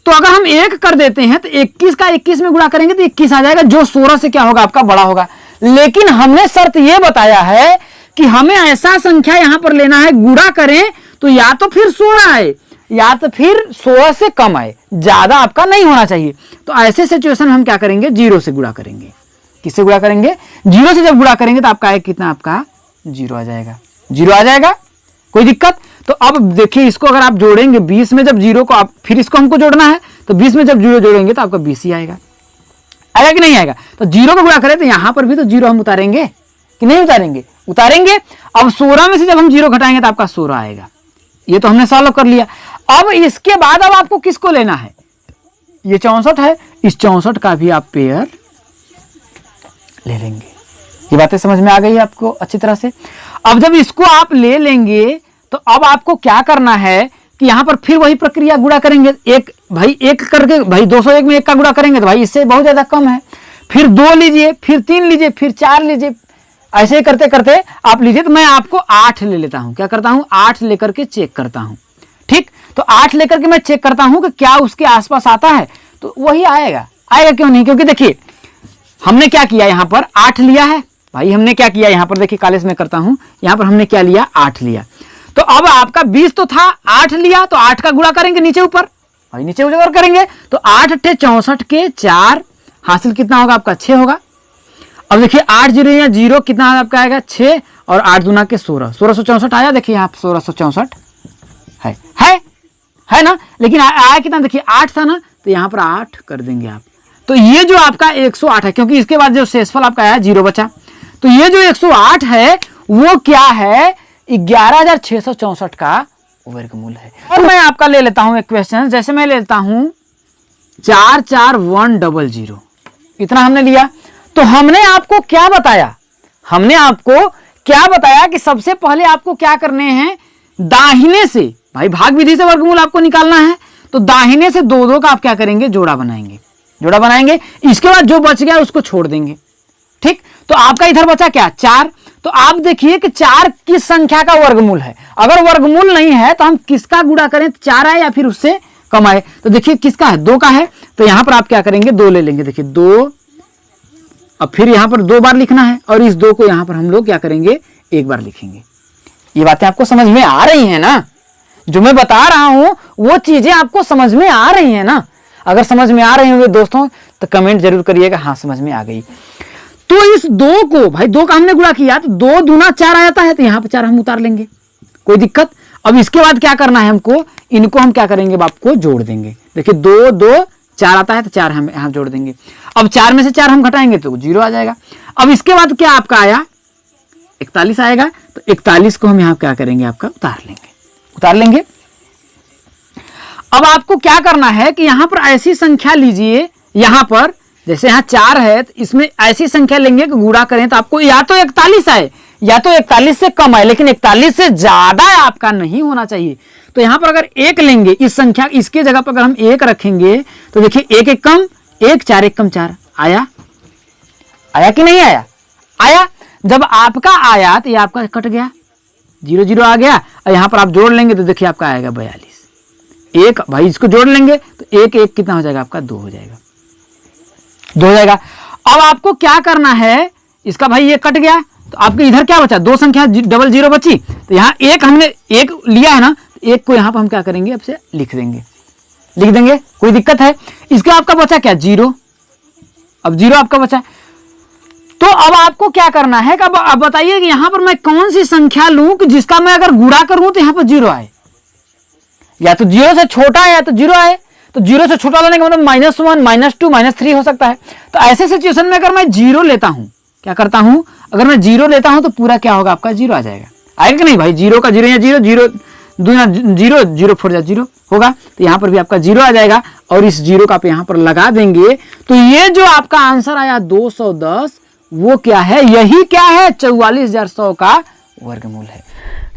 S1: तो अगर हम 1 कर देते हैं तो 21 का 21 में गुणा करेंगे तो 21 आ जाएगा, जो 16 से क्या होगा? आपका बड़ा होगा। लेकिन हमने शर्त यह बताया है कि हमें ऐसा संख्या यहां पर लेना है, गुणा करें तो या तो फिर 16 आए या तो फिर 16 से कम आए, ज्यादा आपका नहीं होना चाहिए। तो ऐसे सिचुएशन में हम क्या करेंगे? 0 से गुणा करेंगे। किससे गुणा करेंगे? 0 से जब गुणा करेंगे तो आपका कितना? आपका 0 आ जाएगा। 0 आ जाएगा, कोई दिक्कत? तो अब देखिए इसको अगर आप जोड़ेंगे 20 में, जब 0 को आप फिर इसको हमको जोड़ना है तो 20 में जब 0 जोड़ेंगे तो आपका 20 ही आएगा। आएगा कि नहीं आएगा? तो 0 को गुणा करें तो यहां पर भी तो 0 हम उतारेंगे कि नहीं उतारेंगे? उतारेंगे। अब 16 में से जब हम 0 घटाएंगे तो आपका 16 आएगा। ये तो हमने सॉल्व कर लिया। अब इसके बाद अब आपको किसको लेना है? ये 64 है, इस 64 का भी आप पेयर ले लेंगे। ये बातें समझ में आ गई आपको अच्छी तरह से। अब जब इसको आप ले लेंगे तो अब आपको क्या करना है कि यहां पर फिर वही प्रक्रिया गुणा करेंगे। एक भाई एक करके भाई 201 में 1 का गुणा करेंगे तो भाई इससे बहुत ज्यादा कम है। फिर 2 लीजिए, फिर 3 लीजिए, फिर 4 लीजिए, ऐसे ही करते करते आप लीजिए। तो मैं आपको 8 ले लेता हूं। क्या करता हूं? 8 लेकर के चेक करता हूं। ठीक, तो 8 लेकर के मैं चेक करता हूं कि क्या उसके आसपास आता है, तो वही आएगा। आएगा क्यों नहीं? क्योंकि देखिए हमने क्या किया, यहां पर 8 लिया है भाई। हमने क्या किया यहां पर, देखिए कॉलेज में करता हूं, यहां पर हमने क्या लिया, 8 लिया। तो अब आपका 20 तो था, 8 लिया तो 8 का गुणा करेंगे नीचे ऊपर भाई, नीचे ऊपर करेंगे तो 8 अट्ठे 64 के 4 हासिल कितना होगा आपका? 6 होगा। अब देखिए 8 जीरो या 0 कितना आपका आएगा? 6 और 8 दूना के 16, 1664 आया। देखिए यहाँ 1664 है ना। लेकिन आया कितना? देखिए 8 था ना, तो यहाँ पर 8 कर देंगे आप। तो ये जो आपका 108 है, क्योंकि इसके बाद जो शेषफल आपका आया 0 बचा, तो ये जो 108 है वो क्या है? 11,664 का वर्गमूल है। और मैं आपका ले लेता हूं एक क्वेश्चन, जैसे मैं लेता हूं 44100, इतना हमने लिया। तो हमने आपको क्या बताया? हमने आपको क्या बताया कि सबसे पहले आपको क्या करने हैं, दाहिने से भाई भाग विधि से वर्गमूल आपको निकालना है। तो दाहिने से 2 का आप क्या करेंगे? जोड़ा बनाएंगे। जोड़ा बनाएंगे, इसके बाद जो बच गया उसको छोड़ देंगे। ठीक, तो आपका इधर बचा क्या? 4। तो आप देखिए कि 4 किस संख्या का वर्गमूल है। अगर वर्गमूल नहीं है तो हम किसका गुणा करें? 4 आए या फिर उससे कम आए? तो देखिए किसका है? 2 का है। तो यहां पर आप क्या करेंगे? 2 ले लेंगे। देखिए 2, अब फिर यहां पर 2 बार लिखना है और इस 2 को यहां पर हम लोग क्या करेंगे? 1 बार लिखेंगे। ये बातें आपको समझ में आ रही हैं ना? जो मैं बता रहा हूं वो चीजें आपको समझ में आ रही हैं ना? अगर समझ में आ रही होंगे दोस्तों तो कमेंट जरूर करिएगा, हाँ समझ में आ गई। तो इस 2 को भाई 2 का हमने गुणा किया तो 2 दूना 4 आता है, तो यहां पर 4 हम उतार लेंगे, कोई दिक्कत। अब इसके बाद क्या करना है हमको? इनको हम क्या करेंगे? बाप को जोड़ देंगे। देखिए 2 2 4 आता है तो 4 हम यहां जोड़ देंगे। अब 4 में से 4 हम घटाएंगे तो 0 आ जाएगा। अब इसके बाद क्या आपका आया? 41 आएगा। तो 41 को हम यहां क्या करेंगे? आपका उतार लेंगे। अब आपको क्या करना है कि यहां पर ऐसी संख्या लीजिए, यहां पर जैसे यहां 4 है तो इसमें ऐसी संख्या लेंगे कि गुणा करें तो आपको या तो 41 आए या तो 41 से कम आए, लेकिन 41 से ज्यादा आपका नहीं होना चाहिए। तो यहां पर अगर 1 लेंगे, इस संख्या इसके जगह पर अगर हम 1 रखेंगे तो देखिए 1 1 कम 1, 4 1 कम 4 आया कि नहीं आया? आया। जब आपका आया तो ये आपका कट गया, 0 0 आ गया। और यहां पर आप जोड़ लेंगे तो देखिए आपका आएगा 42। 1 भाई इसको जोड़ लेंगे तो 1 1 कितना हो जाएगा आपका? 2 हो जाएगा। अब आपको क्या करना है? इसका भाई ये कट गया तो आपके इधर क्या बचा? 2 संख्या डबल 0 बची। तो यहाँ 1 हमने 1 लिया है ना, 1 को यहां पर हम क्या करेंगे? अब से लिख देंगे, कोई दिक्कत है? इसके आपका बचा क्या? 0। अब 0 आपका बचा। तो अब आपको क्या करना है? अब बताइए कि यहां पर मैं कौन सी संख्या लूं कि जिसका मैं अगर गुणा करूं तो यहां पर 0 आए, या तो 0 से छोटा है या तो 0 आए। तो 0 से छोटा लेने का मतलब -1 -2 -3 हो सकता है। तो ऐसे सिचुएशन में अगर मैं 0 लेता हूं, क्या करता हूं? अगर मैं 0 लेता हूं तो पूरा क्या होगा? आपका 0 आ जाएगा। आएगा कि नहीं भाई? 0 का 0 या 0 0 दूना 0 0 4 0 होगा। तो यहां पर भी आपका 0 आ जाएगा और इस 0 का आप यहां पर लगा देंगे। तो ये जो आपका आंसर आया 210, वो क्या है? यही क्या है? 44,100 का वर्गमूल है।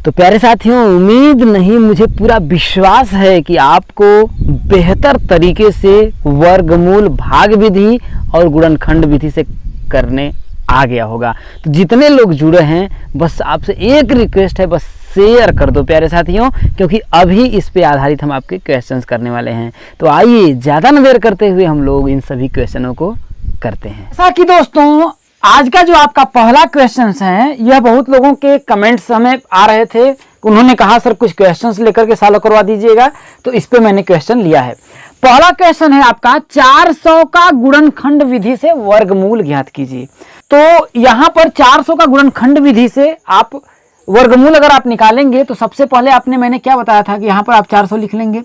S1: तो प्यारे साथियों, उम्मीद नहीं मुझे पूरा विश्वास है कि आपको बेहतर तरीके से वर्गमूल भाग विधि और गुणनखंड विधि से करने आ गया होगा। तो जितने लोग जुड़े हैं बस आपसे एक रिक्वेस्ट है, बस शेयर कर दो प्यारे साथियों, क्योंकि अभी इस पे आधारित हम आपके क्वेश्चंस करने वाले हैं। तो आइए ज़्यादा न देर करते हुए हम लोग इन सभी क्वेश्चनों को करते हैं। ऐसा कि दोस्तों आज का जो आपका पहला क्वेश्चन है, यह बहुत लोगों के कमेंट्स हमें आ रहे थे, उन्होंने कहा सर कुछ क्वेश्चंस लेकर के सॉल्व करवा दीजिएगा, तो इस पे मैंने क्वेश्चन लिया है। पहला क्वेश्चन है आपका 400 का गुणनखंड विधि से वर्गमूल ज्ञात कीजिए। तो यहां पर 400 का गुणनखंड विधि से आप वर्गमूल अगर आप निकालेंगे तो सबसे पहले मैंने क्या बताया था कि यहां पर आप 400 लिख लेंगे।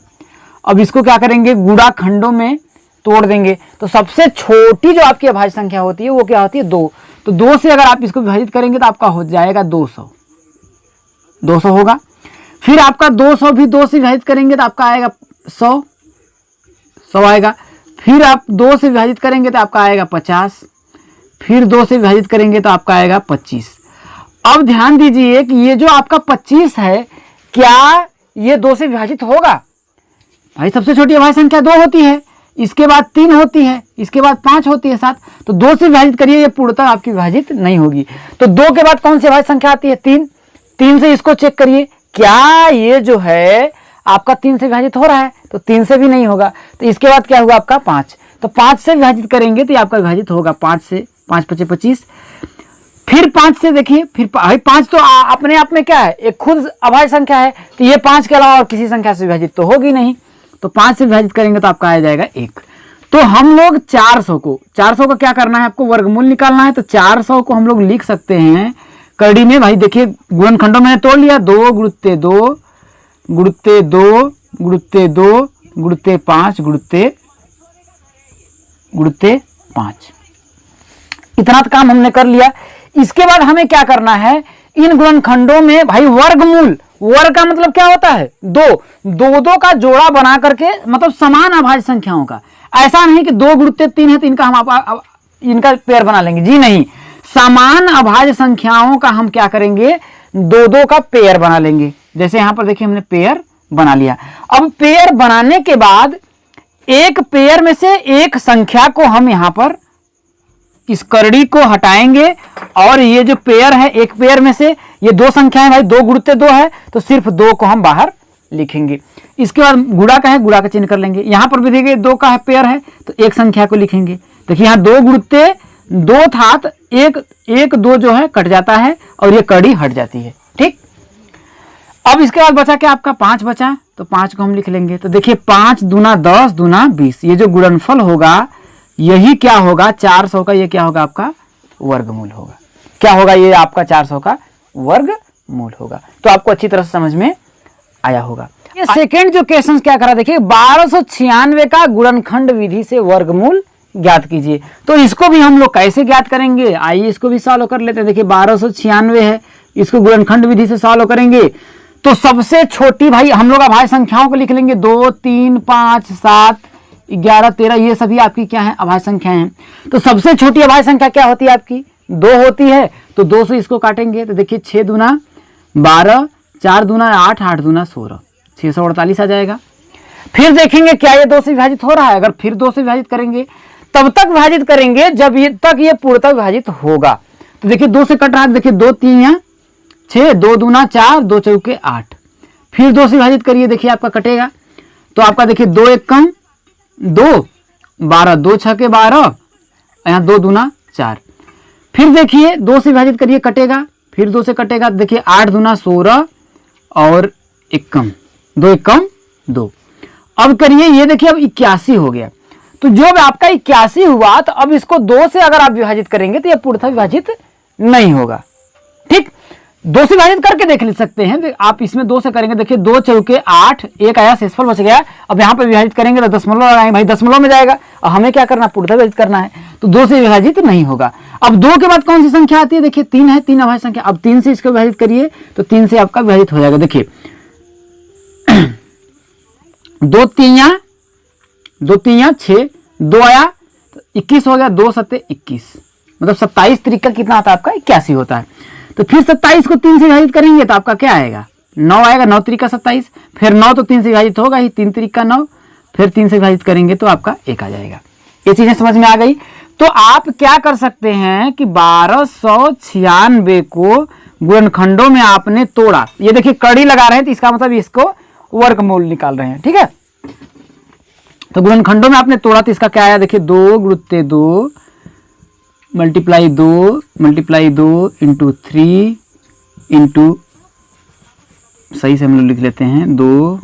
S1: अब इसको क्या करेंगे? गुणा खंडों में तोड़ देंगे। तो सबसे छोटी जो आपकी अभाज्य संख्या होती है वो क्या होती है? 2। तो 2 से अगर आप इसको विभाजित करेंगे तो आपका हो जाएगा 200 होगा। फिर आपका 200 भी 2 से विभाजित करेंगे तो आपका आएगा 100 आएगा। फिर आप 2 से विभाजित करेंगे तो आपका आएगा 50, फिर 2 से विभाजित करेंगे तो आपका आएगा 25। अब ध्यान दीजिए कि ये जो आपका 25 है, क्या ये 2 से विभाजित होगा? भाई सबसे छोटी अभाज्य संख्या 2 होती है, इसके बाद 3 होती है, इसके बाद 5 होती है, 7। तो 2 से विभाजित करिए, ये पूर्णतः आपकी विभाजित नहीं होगी। तो 2 के बाद कौन सी अभाज्य संख्या आती है? 3। 3 से इसको चेक करिए, क्या ये जो है आपका 3 से विभाजित हो रहा है? तो 3 से भी नहीं होगा। तो इसके बाद क्या हुआ आपका 5। तो 5 से विभाजित करेंगे तो ये आपका विभाजित होगा 5 से। 5 × 5 = 25। फिर 5 से देखिए, फिर 5 तो अपने आप में क्या है? एक खुद अभाज्य संख्या है, तो ये 5 के अलावा और किसी संख्या से विभाजित तो होगी नहीं। तो 5 से विभाजित करेंगे तो आपका आ जाएगा 1। तो हम लोग 400 को क्या करना है? आपको वर्गमूल निकालना है। तो 400 को हम लोग लिख सकते हैं कड़ी में। भाई देखिए, गुणनखंडों में तोड़ लिया, 2 × 2 × 2 × 2 × 5 × 5। इतना काम हमने कर लिया। इसके बाद हमें क्या करना है? इन गुणनखंडों में भाई वर्गमूल, वर्ग का मतलब क्या होता है? 2 का जोड़ा बना करके, मतलब समान अभाज्य संख्याओं का। ऐसा नहीं कि 2 × 3 है तो इनका हम इनका पेयर बना लेंगे, जी नहीं। समान अभाज्य संख्याओं का हम क्या करेंगे? 2 का पेयर बना लेंगे। जैसे यहां पर देखिए, हमने पेयर बना लिया। अब पेयर बनाने के बाद एक पेयर में से एक संख्या को हम यहां पर इस करड़ी को हटाएंगे, और ये जो पेयर है, एक पेयर में से ये 2 संख्याएं भाई 2 × 2 है, तो सिर्फ 2 को हम बाहर लिखेंगे। इसके बाद गुणा का है, गुणा का चिन्ह कर लेंगे। यहां पर भी देखिए 2 का पेयर है, तो एक संख्या को लिखेंगे। देखिए यहां 2 × 2 था, तो 1 2 जो है कट जाता है और ये कड़ी हट जाती है। ठीक। अब इसके बाद बचा क्या? आपका 5 बचा, तो 5 को हम लिख लेंगे। तो देखिए 5 दूना 10 दूना 20, ये जो गुणनफल होगा यही क्या होगा? 400 का ये क्या होगा? आपका वर्गमूल होगा। क्या होगा? ये आपका 400 का वर्गमूल होगा। तो आपको अच्छी तरह से समझ में आया होगा। ये सेकंड जो क्वेश्चन क्या करा, देखिए 1296 का गुणनखंड विधि से वर्गमूल ज्ञात कीजिए। तो इसको भी हम लोग कैसे ज्ञात करेंगे? आइए इसको भी सॉल्व कर लेते हैं। देखिए 1296 है, इसको गुणनखंड विधि से सॉल्व करेंगे। तो सबसे छोटी भाई हम लोग अभाज्य संख्याओं को लिख लेंगे। 2 3 5 7 11 13, ये सभी आपकी क्या है? अभाज्य संख्याएं हैं। तो सबसे छोटी अभाज्य संख्या क्या होती है? आपकी 2 होती है। तो 2 से इसको काटेंगे तो देखिए 6 दूना 12, 4 दूना 8, 8 दूना 16, 648 आ जाएगा। फिर देखेंगे क्या ये 2 से विभाजित हो रहा है? अगर फिर 2 से विभाजित करेंगे, तब तक विभाजित करेंगे जब ये पूर्णतः विभाजित होगा। तो देखिए 2 से कट रहा है, देखिए 2 3 6, 2 दूना 4, 2 चौके 8। फिर 2 से विभाजित करिए, देखिए आपका कटेगा। तो आपका देखिए 2 1 कम 2, 12, 2 6 के 12, यहाँ 2 दूना 4। फिर देखिए 2 से विभाजित करिए, कटेगा। फिर 2 से कटेगा, देखिए 8 दूना 16 और 1 कम 2 1 कम 2। अब करिए, ये देखिए अब 81 हो गया। तो जो आपका 81 हुआ, तो अब इसको 2 से अगर आप विभाजित करेंगे तो ये पूर्णतः विभाजित नहीं होगा। ठीक। 2 से विभाजित करके देख सकते हैं आप। इसमें 2 से करेंगे, देखिए 2 चौके 8, 1 आया, शेषफल बच गया। अब यहाँ पे विभाजित करेंगे तो दशमलव लगाएंगे, भाई दशमलव में जाएगा। और हमें क्या करना? पूर्णतः विभाजित करना है। तो 2 से विभाजित नहीं होगा। अब 2 के बाद कौन सी संख्या आती है? देखिए 3 है, 3 अभाज्य संख्या। अब 3 से इसको विभाजित करिए, तो 3 से आपका विभाजित हो जाएगा। देखिए 2 3 6, 2 आया, 21 हो गया, 2 7 21, मतलब 27 तरीका कितना आता है? आपका 81 होता है। तो फिर 27 को 3 से विभाजित करेंगे तो आपका क्या आएगा? 9 आएगा। 9 तरीका 27, फिर 9 तो 3 से विभाजित होगा ही, 3 तरीका 9, फिर 3 से विभाजित करेंगे तो आपका 1 आ जाएगा। ये चीजें समझ में आ गई। तो आप क्या कर सकते हैं कि 1296 को गुणनखंडों में आपने तोड़ा। ये देखिए कड़ी लगा रहे हैं, तो इसका मतलब इसको वर्गमूल निकाल रहे हैं। ठीक है। तो गुणनखंडों में आपने तोड़ा, तो इसका क्या आया? देखिए 2 × 2 मल्टीप्लाई 2 इंटू 3 इंटू, सही से हम लोग लिख लेते हैं, 2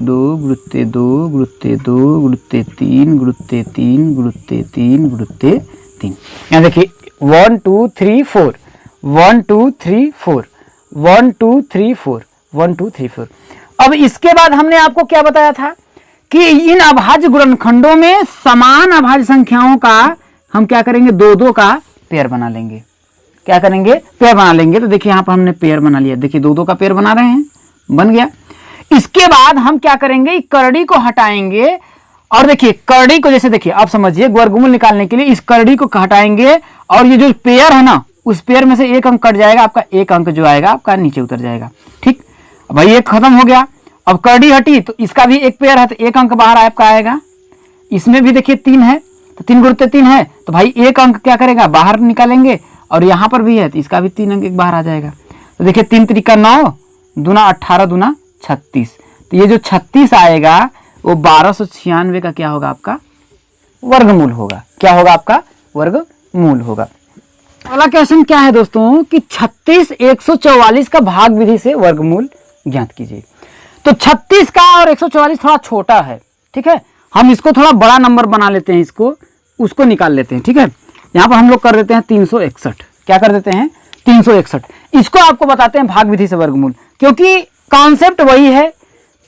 S1: 2 × 2 × 2 × 3 × 3 × 3 × 3। यहाँ देखिए 1 2 3 4, 1 2 3 4, 1 2 3 4, 1 2 3 4। अब इसके बाद हमने आपको क्या बताया था कि इन अभाज्य गुणनखंडों में समान अभाज्य संख्याओं का हम क्या करेंगे? 2 का पेयर बना लेंगे। क्या करेंगे? पेयर बना लेंगे। तो देखिए यहाँ पर हमने पेयर बना लिया। देखिए 2 का पेयर बना रहे हैं, बन गया। इसके बाद हम क्या करेंगे? करड़ी को हटाएंगे और देखिए करड़ी को जैसे देखिए आप समझिए, वर्गमूल निकालने के लिए इस करड़ी को हटाएंगे और ये जो पेयर है ना, उस पेयर में से एक अंक कट जाएगा, आपका एक अंक जो आएगा आपका नीचे उतर जाएगा। ठीक, भाई एक खत्म हो गया। अब करड़ी हटी तो इसका भी एक पेयर है, तो एक अंक बाहर आपका आएगा। इसमें भी देखिए 3 है, तो 3 गुणित 3 है, तो भाई एक अंक क्या करेगा, बाहर निकालेंगे। और यहाँ पर भी है तो इसका भी 3 अंक एक बाहर आ जाएगा। तो देखिए 3 त्रिका 9, दूना 18, दूना 36। तो ये जो 36 आएगा वो 1296 का क्या होगा, आपका वर्गमूल होगा। क्या होगा, आपका वर्गमूल होगा। अगला क्वेश्चन क्या है दोस्तों कि 36 144 का भाग विधि से वर्गमूल ज्ञात कीजिए। तो 36 का और 144 थोड़ा छोटा है, ठीक है, हम इसको थोड़ा बड़ा नंबर बना लेते हैं, इसको उसको निकाल लेते हैं। ठीक है, यहाँ पर हम लोग कर देते हैं 361। क्या कर देते हैं, 361। इसको आपको बताते हैं भाग विधि से वर्गमूल, क्योंकि कॉन्सेप्ट वही है,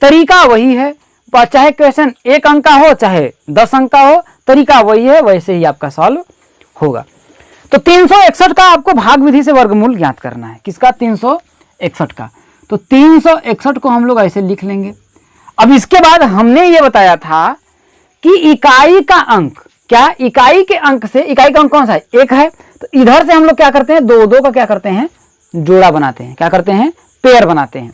S1: तरीका वही है, चाहे क्वेश्चन 1 अंक का हो चाहे 10 अंक का हो, तरीका वही है, वैसे ही आपका सॉल्व होगा। तो 361 का आपको भाग विधि से वर्गमूल ज्ञात करना है। किसका, 361 का। तो 361 को हम लोग ऐसे लिख लेंगे। अब इसके बाद हमने ये बताया था कि इकाई का अंक, क्या इकाई के अंक से, इकाई का अंक कौन सा है, 1 है, तो इधर से हम लोग क्या करते हैं, 2 2 का क्या करते हैं, जोड़ा बनाते हैं। क्या करते हैं, पेयर बनाते हैं।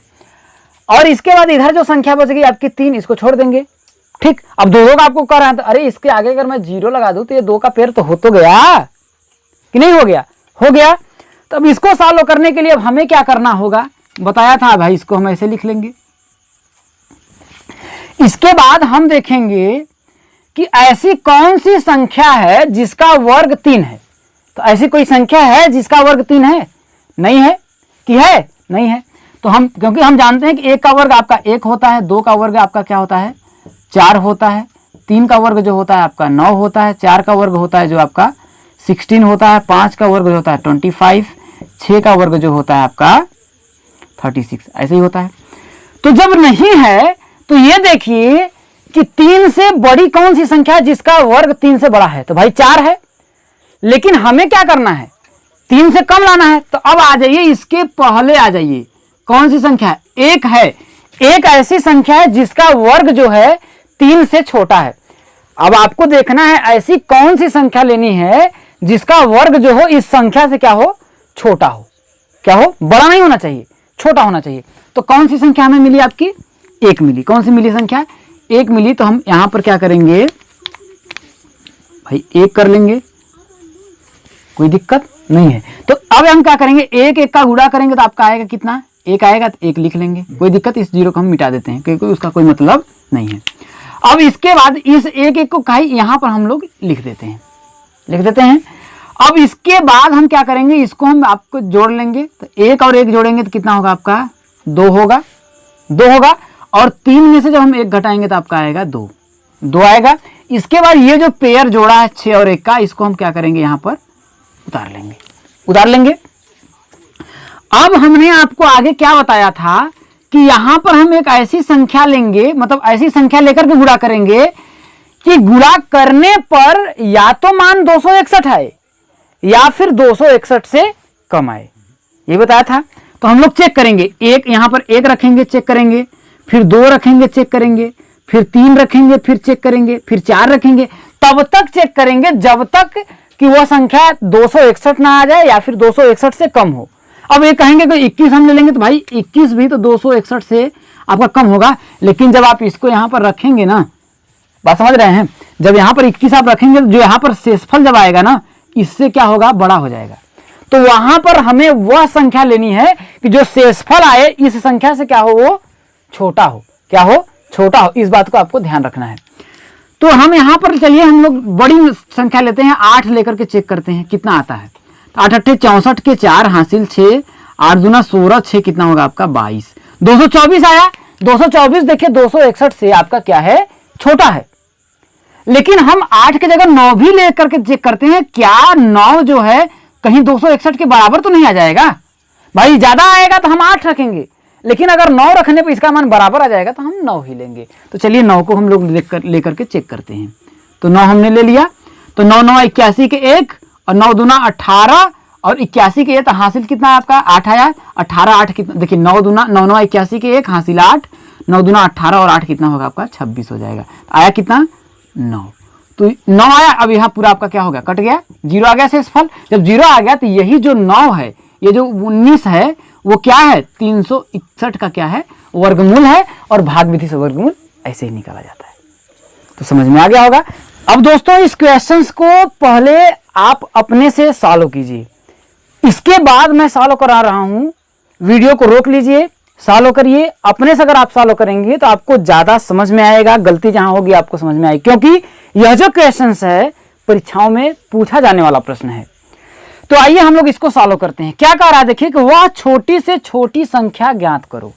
S1: और इसके बाद इधर जो संख्या बच गई आपकी 3, इसको छोड़ देंगे। ठीक, अब 2 2 का आपको कर रहा है, तो अरे इसके आगे अगर मैं 0 लगा दूं तो ये 2 का पेयर तो हो तो गया कि नहीं हो गया, हो गया। तो अब इसको सॉल्व करने के लिए अब हमें क्या करना होगा, बताया था भाई, इसको हम ऐसे लिख लेंगे। इसके बाद हम देखेंगे कि ऐसी कौन सी संख्या है जिसका वर्ग 3 है। तो ऐसी कोई संख्या है जिसका वर्ग 3 है, नहीं है, कि है, नहीं है। तो हम, क्योंकि हम जानते हैं कि 1 का वर्ग आपका 1 होता है, 2 का वर्ग आपका क्या होता है, 4 होता है, 3 का वर्ग जो होता है आपका 9 होता है, 4 का वर्ग होता है जो आपका 16 होता है, 5 का वर्ग जो होता है 25, 6 का वर्ग जो होता है आपका 36, ऐसे ही होता है। तो जब नहीं है तो ये देखिए कि 3 से बड़ी कौन सी संख्या है जिसका वर्ग 3 से बड़ा है, तो भाई 4 है। लेकिन हमें क्या करना है, 3 से कम लाना है। तो अब आ जाइए, इसके पहले आ जाइए, कौन सी संख्या है, 1 है। एक ऐसी संख्या है जिसका वर्ग जो है 3 से छोटा है। अब आपको देखना है ऐसी कौन सी संख्या लेनी है जिसका वर्ग जो हो इस संख्या से क्या हो, छोटा हो। क्या हो, बड़ा नहीं होना चाहिए, छोटा होना चाहिए। तो कौन सी संख्या हमें मिली, आपकी 1 मिली। कौन सी मिली संख्या, 1 मिली। तो हम यहां पर क्या करेंगे भाई, 1 कर लेंगे, कोई दिक्कत नहीं है। तो अब हम क्या करेंगे, 1 1 का गुणा करेंगे तो आपका आएगा कितना, 1 आएगा, तो 1 लिख लेंगे, कोई दिक्कत, इस 0 को हम मिटा देते हैं क्योंकि उसका कोई मतलब नहीं है। अब इसके बाद इस 1 1 को कहीं यहां पर हम लोग लिख देते हैं, लिख देते हैं। अब इसके बाद हम क्या करेंगे, इसको हम आपको जोड़ लेंगे। तो 1 और 1 जोड़ेंगे तो कितना होगा आपका, 2 होगा, 2 होगा। और 3 में से जब हम 1 घटाएंगे तो आपका आएगा 2, 2 आएगा। इसके बाद ये जो पेयर जोड़ा है 6 और 1 का, इसको हम क्या करेंगे, यहां पर उतार लेंगे, उतार लेंगे। अब हमने आपको आगे क्या बताया था कि यहां पर हम एक ऐसी संख्या लेंगे, मतलब ऐसी संख्या लेकर के गुणा करेंगे कि गुणा करने पर या तो मान 261 आए या फिर 261 से कम आए, ये बताया था। तो हम लोग चेक करेंगे, एक यहां पर 1 रखेंगे, चेक करेंगे, फिर 2 रखेंगे, चेक करेंगे, फिर 3 रखेंगे, फिर चेक करेंगे, फिर 4 रखेंगे, तब तक चेक करेंगे जब तक कि वह संख्या 261 ना आ जाए या फिर 261 से कम हो। अब ये कहेंगे कि 21 हम ले लेंगे, तो भाई 21 भी तो 261 से आपका कम होगा। लेकिन जब आप इसको यहां पर रखेंगे ना, बात समझ रहे हैं, जब यहां पर 21 आप रखेंगे, जो यहां पर शेषफल जब आएगा ना, इससे क्या होगा, बड़ा हो जाएगा। तो वहां पर हमें वह संख्या लेनी है कि जो शेषफल आए इस संख्या से क्या हो, वो छोटा हो। क्या हो, छोटा हो। इस बात को आपको ध्यान रखना है। तो हम यहां पर चलिए, हम लोग बड़ी संख्या लेते हैं, 8 लेकर के चेक करते हैं कितना आता है। तो 8 8 64 के 4 हासिल 6, 8 दूना 16, 6 कितना होगा आपका 22, 224 आया। 224 देखिए 261 से आपका क्या है, छोटा है। लेकिन हम 8 की जगह 9 भी लेकर के चेक करते हैं, क्या 9 जो है कहीं 261 के बराबर तो नहीं आ जाएगा। भाई ज्यादा आएगा तो हम 8 रखेंगे, लेकिन अगर 9 रखने पर इसका मान बराबर आ जाएगा तो हम 9 ही लेंगे। तो चलिए 9 को हम लोग लेकर के चेक करते हैं। तो 9 हमने ले लिया। तो 9 9 81 के 1 और 9 दूना 18 और 81 के 1, हासिल कितना है आपका 8 आया। 18 8 कितना, देखिए 9 दूना 9 9 81 के 1 हासिल 8, 9 दूना 18 और 8 कितना होगा आपका 26 हो जाएगा। आया कितना 9। तो 9 आया, अब यहाँ पूरा आपका क्या हो गया, कट गया, 0 आ गया शेषफल। जब 0 आ गया तो यही जो 9 है, ये जो 19 है वो क्या है, 361 का क्या है, वर्गमूल है। और भाग विधि से वर्गमूल ऐसे ही निकाला जाता है। तो समझ में आ गया होगा। अब दोस्तों इस क्वेश्चंस को पहले आप अपने से सॉल्व कीजिए, इसके बाद मैं सॉल्व करा रहा हूं। वीडियो को रोक लीजिए, सॉल्व करिए अपने से। अगर आप सॉल्व करेंगे तो आपको ज्यादा समझ में आएगा, गलती जहां होगी आपको समझ में आएगी, क्योंकि यह जो क्वेश्चंस है परीक्षाओं में पूछा जाने वाला प्रश्न है। तो आइए हम लोग इसको सॉल्व करते हैं। क्या कह रहा है देखिए कि वह छोटी से छोटी संख्या ज्ञात करो।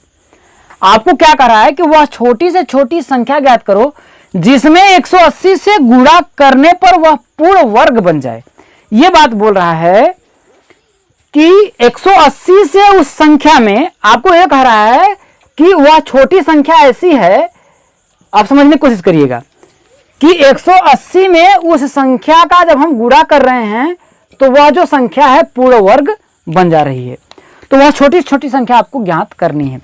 S1: आपको क्या कह रहा है कि वह छोटी से छोटी संख्या ज्ञात करो जिसमें 180 से गुणा करने पर वह पूर्ण वर्ग बन जाए। यह बात बोल रहा है कि 180 से उस संख्या में, आपको यह कह रहा है कि वह छोटी संख्या ऐसी है, आप समझने की कोशिश करिएगा कि 180 में उस संख्या का जब हम गुणा कर रहे हैं तो वह जो संख्या है पूर्ण वर्ग बन जा रही है। तो वह छोटी छोटी संख्या आपको ज्ञात करनी है।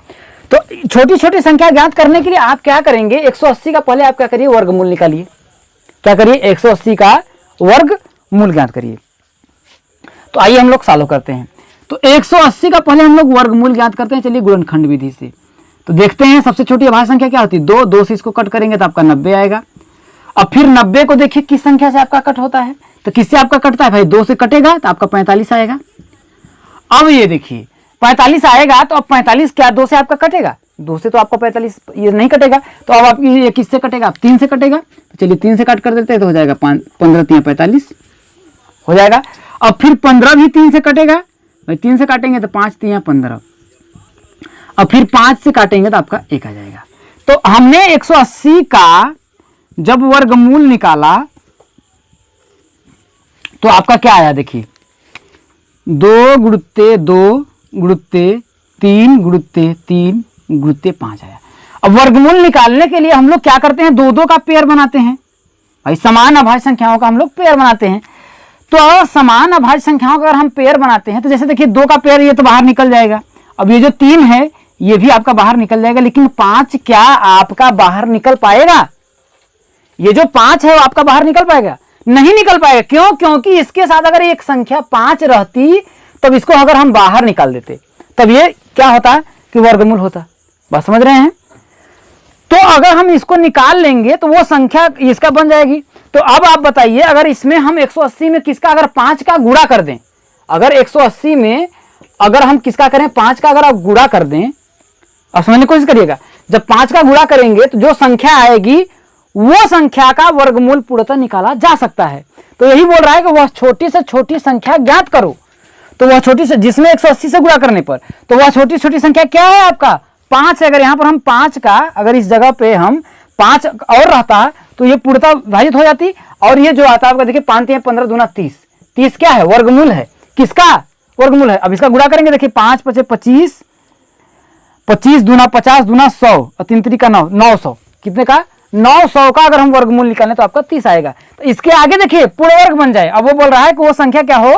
S1: तो छोटी छोटी संख्या ज्ञात करने के लिए आप क्या करेंगे, 180 का पहले आप क्या करिए, वर्गमूल निकालिए। क्या करिए, 180 का वर्गमूल ज्ञात करिए। तो आइए हम लोग सॉल्व करते हैं। तो 180 का पहले हम लोग वर्गमूल ज्ञात करते हैं। चलिए गुणनखंड विधि से तो देखते हैं सबसे छोटी अभाज्य संख्या क्या होती है, 2। 2 से इसको कट करेंगे तो आपका 90 आएगा। अब फिर 90 को देखिए किस संख्या से आपका कट होता है, तो किससे आपका कटता है भाई, 2 से कटेगा तो आपका 45 आएगा। अब ये देखिए 45 आएगा, तो अब 45 क्या 2 से आपका कटेगा, 2 से तो आपका 45 ये नहीं कटेगा। तो अब आप ये किससे कटेगा, 3 से कटेगा। तो चलिए 3 से काट कर देते हैं तो हो जाएगा 15 3 45 हो जाएगा। अब फिर 15 भी 3 से कटेगा, भाई 3 से काटेंगे तो 5 3 15। अब फिर 5 से काटेंगे तो आपका 1 आ जाएगा। तो हमने 180 का जब वर्गमूल निकाला तो आपका क्या आया देखिए, 2 गुणुत्ते 2 गुणुत्ते 3 गुणुत्ते 3 गुणुत्ते 5 आया। अब वर्गमूल निकालने के लिए हम लोग क्या करते हैं, 2 2 का पेयर बनाते हैं। भाई समान अभाज्य संख्याओं का हम लोग पेयर बनाते हैं। तो समान अभाज्य संख्याओं का अगर हम पेयर बनाते हैं तो जैसे देखिए 2 का पेयर ये तो बाहर निकल जाएगा। अब ये जो 3 है ये भी आपका बाहर निकल जाएगा, लेकिन 5 क्या आपका बाहर निकल पाएगा, ये जो 5 है वो आपका बाहर निकल पाएगा, नहीं निकल पाएगा। क्यों, क्योंकि इसके साथ अगर एक संख्या 5 रहती तब इसको अगर हम बाहर निकाल देते तब ये क्या होता कि वर्गमूल होता। बात समझ रहे हैं। तो अगर हम इसको निकाल लेंगे तो वो संख्या इसका बन जाएगी। तो अब आप बताइए, अगर इसमें हम 180 में किसका अगर 5 का गुणा कर दें, अगर 180 में अगर हम किसका करें, 5 का अगर आप गुणा कर दें, अब समझने की कोशिश करिएगा, जब 5 का गुणा करेंगे तो जो संख्या आएगी वो संख्या का वर्गमूल पूर्णतः निकाला जा सकता है। तो यही बोल रहा है कि वह छोटी से छोटी संख्या ज्ञात करो। तो वह छोटी से, जिसमें 180 से गुणा करने पर, तो वह छोटी छोटी संख्या क्या है आपका 5 है। अगर यहां पर हम 5 का, अगर इस जगह पे हम 5 और रहता तो ये पूर्णतः विभाजित हो जाती। और ये जो आता आपका देखिए 5 3 15 दूना 30, 30 क्या है, वर्गमूल है। किसका वर्गमूल है। अब इसका गुणा करेंगे, देखिए 5 5 25, 25 दूना 50 दूना 100 और 3 3 का 9, 900। कितने का, 900 का अगर हम वर्गमूल निकालें तो आपका 30 आएगा। तो इसके आगे देखिए पूर्ण वर्ग बन जाए। अब वो बोल रहा है कि वो संख्या क्या हो,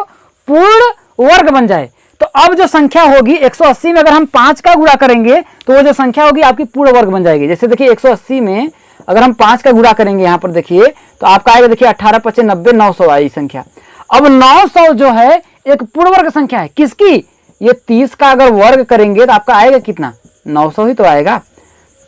S1: पूर्ण वर्ग बन जाए। तो अब जो संख्या होगी 180 में अगर हम 5 का गुणा करेंगे तो वो जो संख्या होगी आपकी पूर्ण वर्ग बन जाएगी। जैसे देखिए 180 में अगर हम 5 का गुणा करेंगे यहां पर देखिए तो आपका आएगा देखिए 18 25 90 900 आई संख्या। अब 900 जो है एक पूर्ण वर्ग संख्या है। किसकी, ये 30 का अगर वर्ग करेंगे तो आपका आएगा कितना, 900 ही तो आएगा।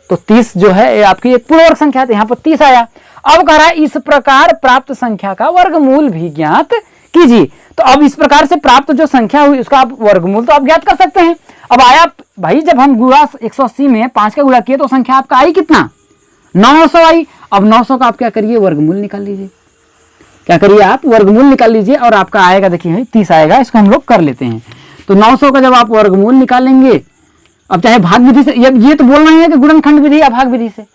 S1: तो 30 जो है आपकी एक पूर्ण वर्ग संख्या है, यहाँ पर 30 आया। अब कह रहा है इस प्रकार प्राप्त संख्या का वर्गमूल भी ज्ञात कीजिए। तो अब इस प्रकार से प्राप्त जो संख्या हुई उसका आप वर्गमूल तो आप ज्ञात कर सकते हैं। अब आया भाई, जब हम गुणा 180 में 5 का गुणा किए तो संख्या आपका आई कितना, 900 आई। अब 900 का आप क्या करिए, वर्गमूल निकाल लीजिए। क्या करिए आप, वर्गमूल निकाल लीजिए और आपका आएगा देखिए 30 आएगा। इसको हम लोग कर लेते हैं। तो 900 का जब आप वर्गमूल निकालेंगे, अब चाहे भाग विधि से, ये तो बोलना ही है कि गुणनखंड विधि या भाग विधि से,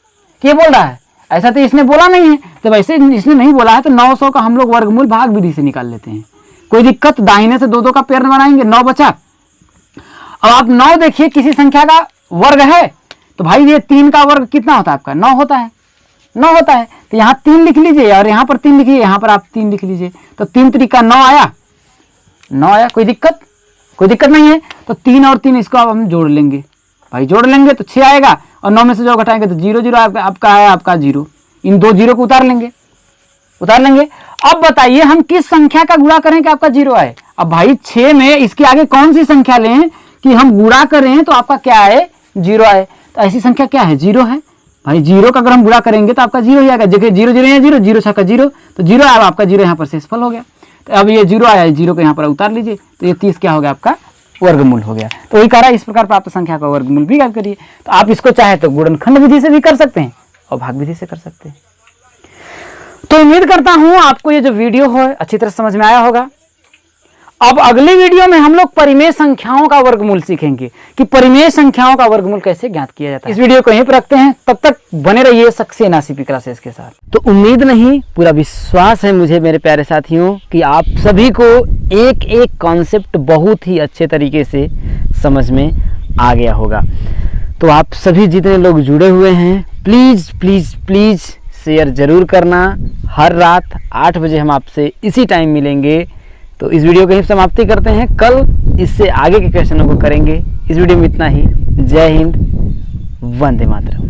S1: ये बोल रहा है, ऐसा तो इसने बोला नहीं है। जब ऐसे इसने नहीं बोला है तो 900 का हम लोग वर्गमूल भाग विधि से निकाल लेते हैं। कोई दिक्कत, दाहिने से 2 2 का पेयर बनाएंगे, 9 बचा। अब आप 9 देखिए किसी संख्या का वर्ग है तो भाई ये 3 का वर्ग कितना होता है आपका, 9 होता है, 9 होता है। तो यहाँ 3 लिख लीजिए और यहाँ पर 3 लिखिए, यहाँ पर आप 3 लिख लीजिए। तो 3 3 का 9 आया, 9 आया। कोई दिक्कत, कोई दिक्कत नहीं है। तो 3 और 3 इसको अब हम जोड़ लेंगे, भाई जोड़ लेंगे तो 6 आएगा। और 9 में से जो घटाएंगे तो 0 0 आपका है, आपका 0। इन 2 0 को उतार लेंगे उतार लेंगे। अब बताइए हम किस संख्या का गुणा करें कि आपका 0 आए। अब भाई 6 में इसके आगे कौन सी संख्या लें कि हम गुणा करें तो आपका क्या आए, 0 आए। तो ऐसी संख्या क्या है, 0 है भाई। 0 का अगर हम गुणा करेंगे तो आपका 0 ही आएगा। देखिए 0 0 या 0 0 6 0, तो 0 आया आपका, 0 यहाँ पर शेषफल हो गया। तो अब ये 0 आया, 0 को यहाँ पर उतार लीजिए, तो ये 30 क्या हो गया आपका, वर्गमूल हो गया। तो वही कह रहा है इस प्रकार प्राप्त संख्या का वर्गमूल भी ज्ञात करिए। तो आप इसको चाहे तो गुणनखंड विधि से भी कर सकते हैं और भाग विधि से कर सकते हैं। तो उम्मीद करता हूं आपको ये जो वीडियो है अच्छी तरह समझ में आया होगा। अब अगली वीडियो में हम लोग परिमेय संख्याओं का वर्गमूल सीखेंगे कि परिमेय संख्याओं का वर्गमूल कैसे ज्ञात किया जाता है। इस वीडियो को यहीं पर रखते हैं, तब तक बने रहिए सक्सेना सीपी क्लासेस के साथ। तो उम्मीद नहीं पूरा विश्वास है मुझे मेरे प्यारे साथियों कि आप सभी को एक एक कॉन्सेप्ट बहुत ही अच्छे तरीके से समझ में आ गया होगा। तो आप सभी जितने लोग जुड़े हुए हैं प्लीज़ प्लीज़ प्लीज़ शेयर जरूर करना। हर रात 8 बजे हम आपसे इसी टाइम मिलेंगे। तो इस वीडियो की समाप्ति करते हैं, कल इससे आगे के क्वेश्चनों को करेंगे। इस वीडियो में इतना ही। जय हिंद, वंदे मातरम।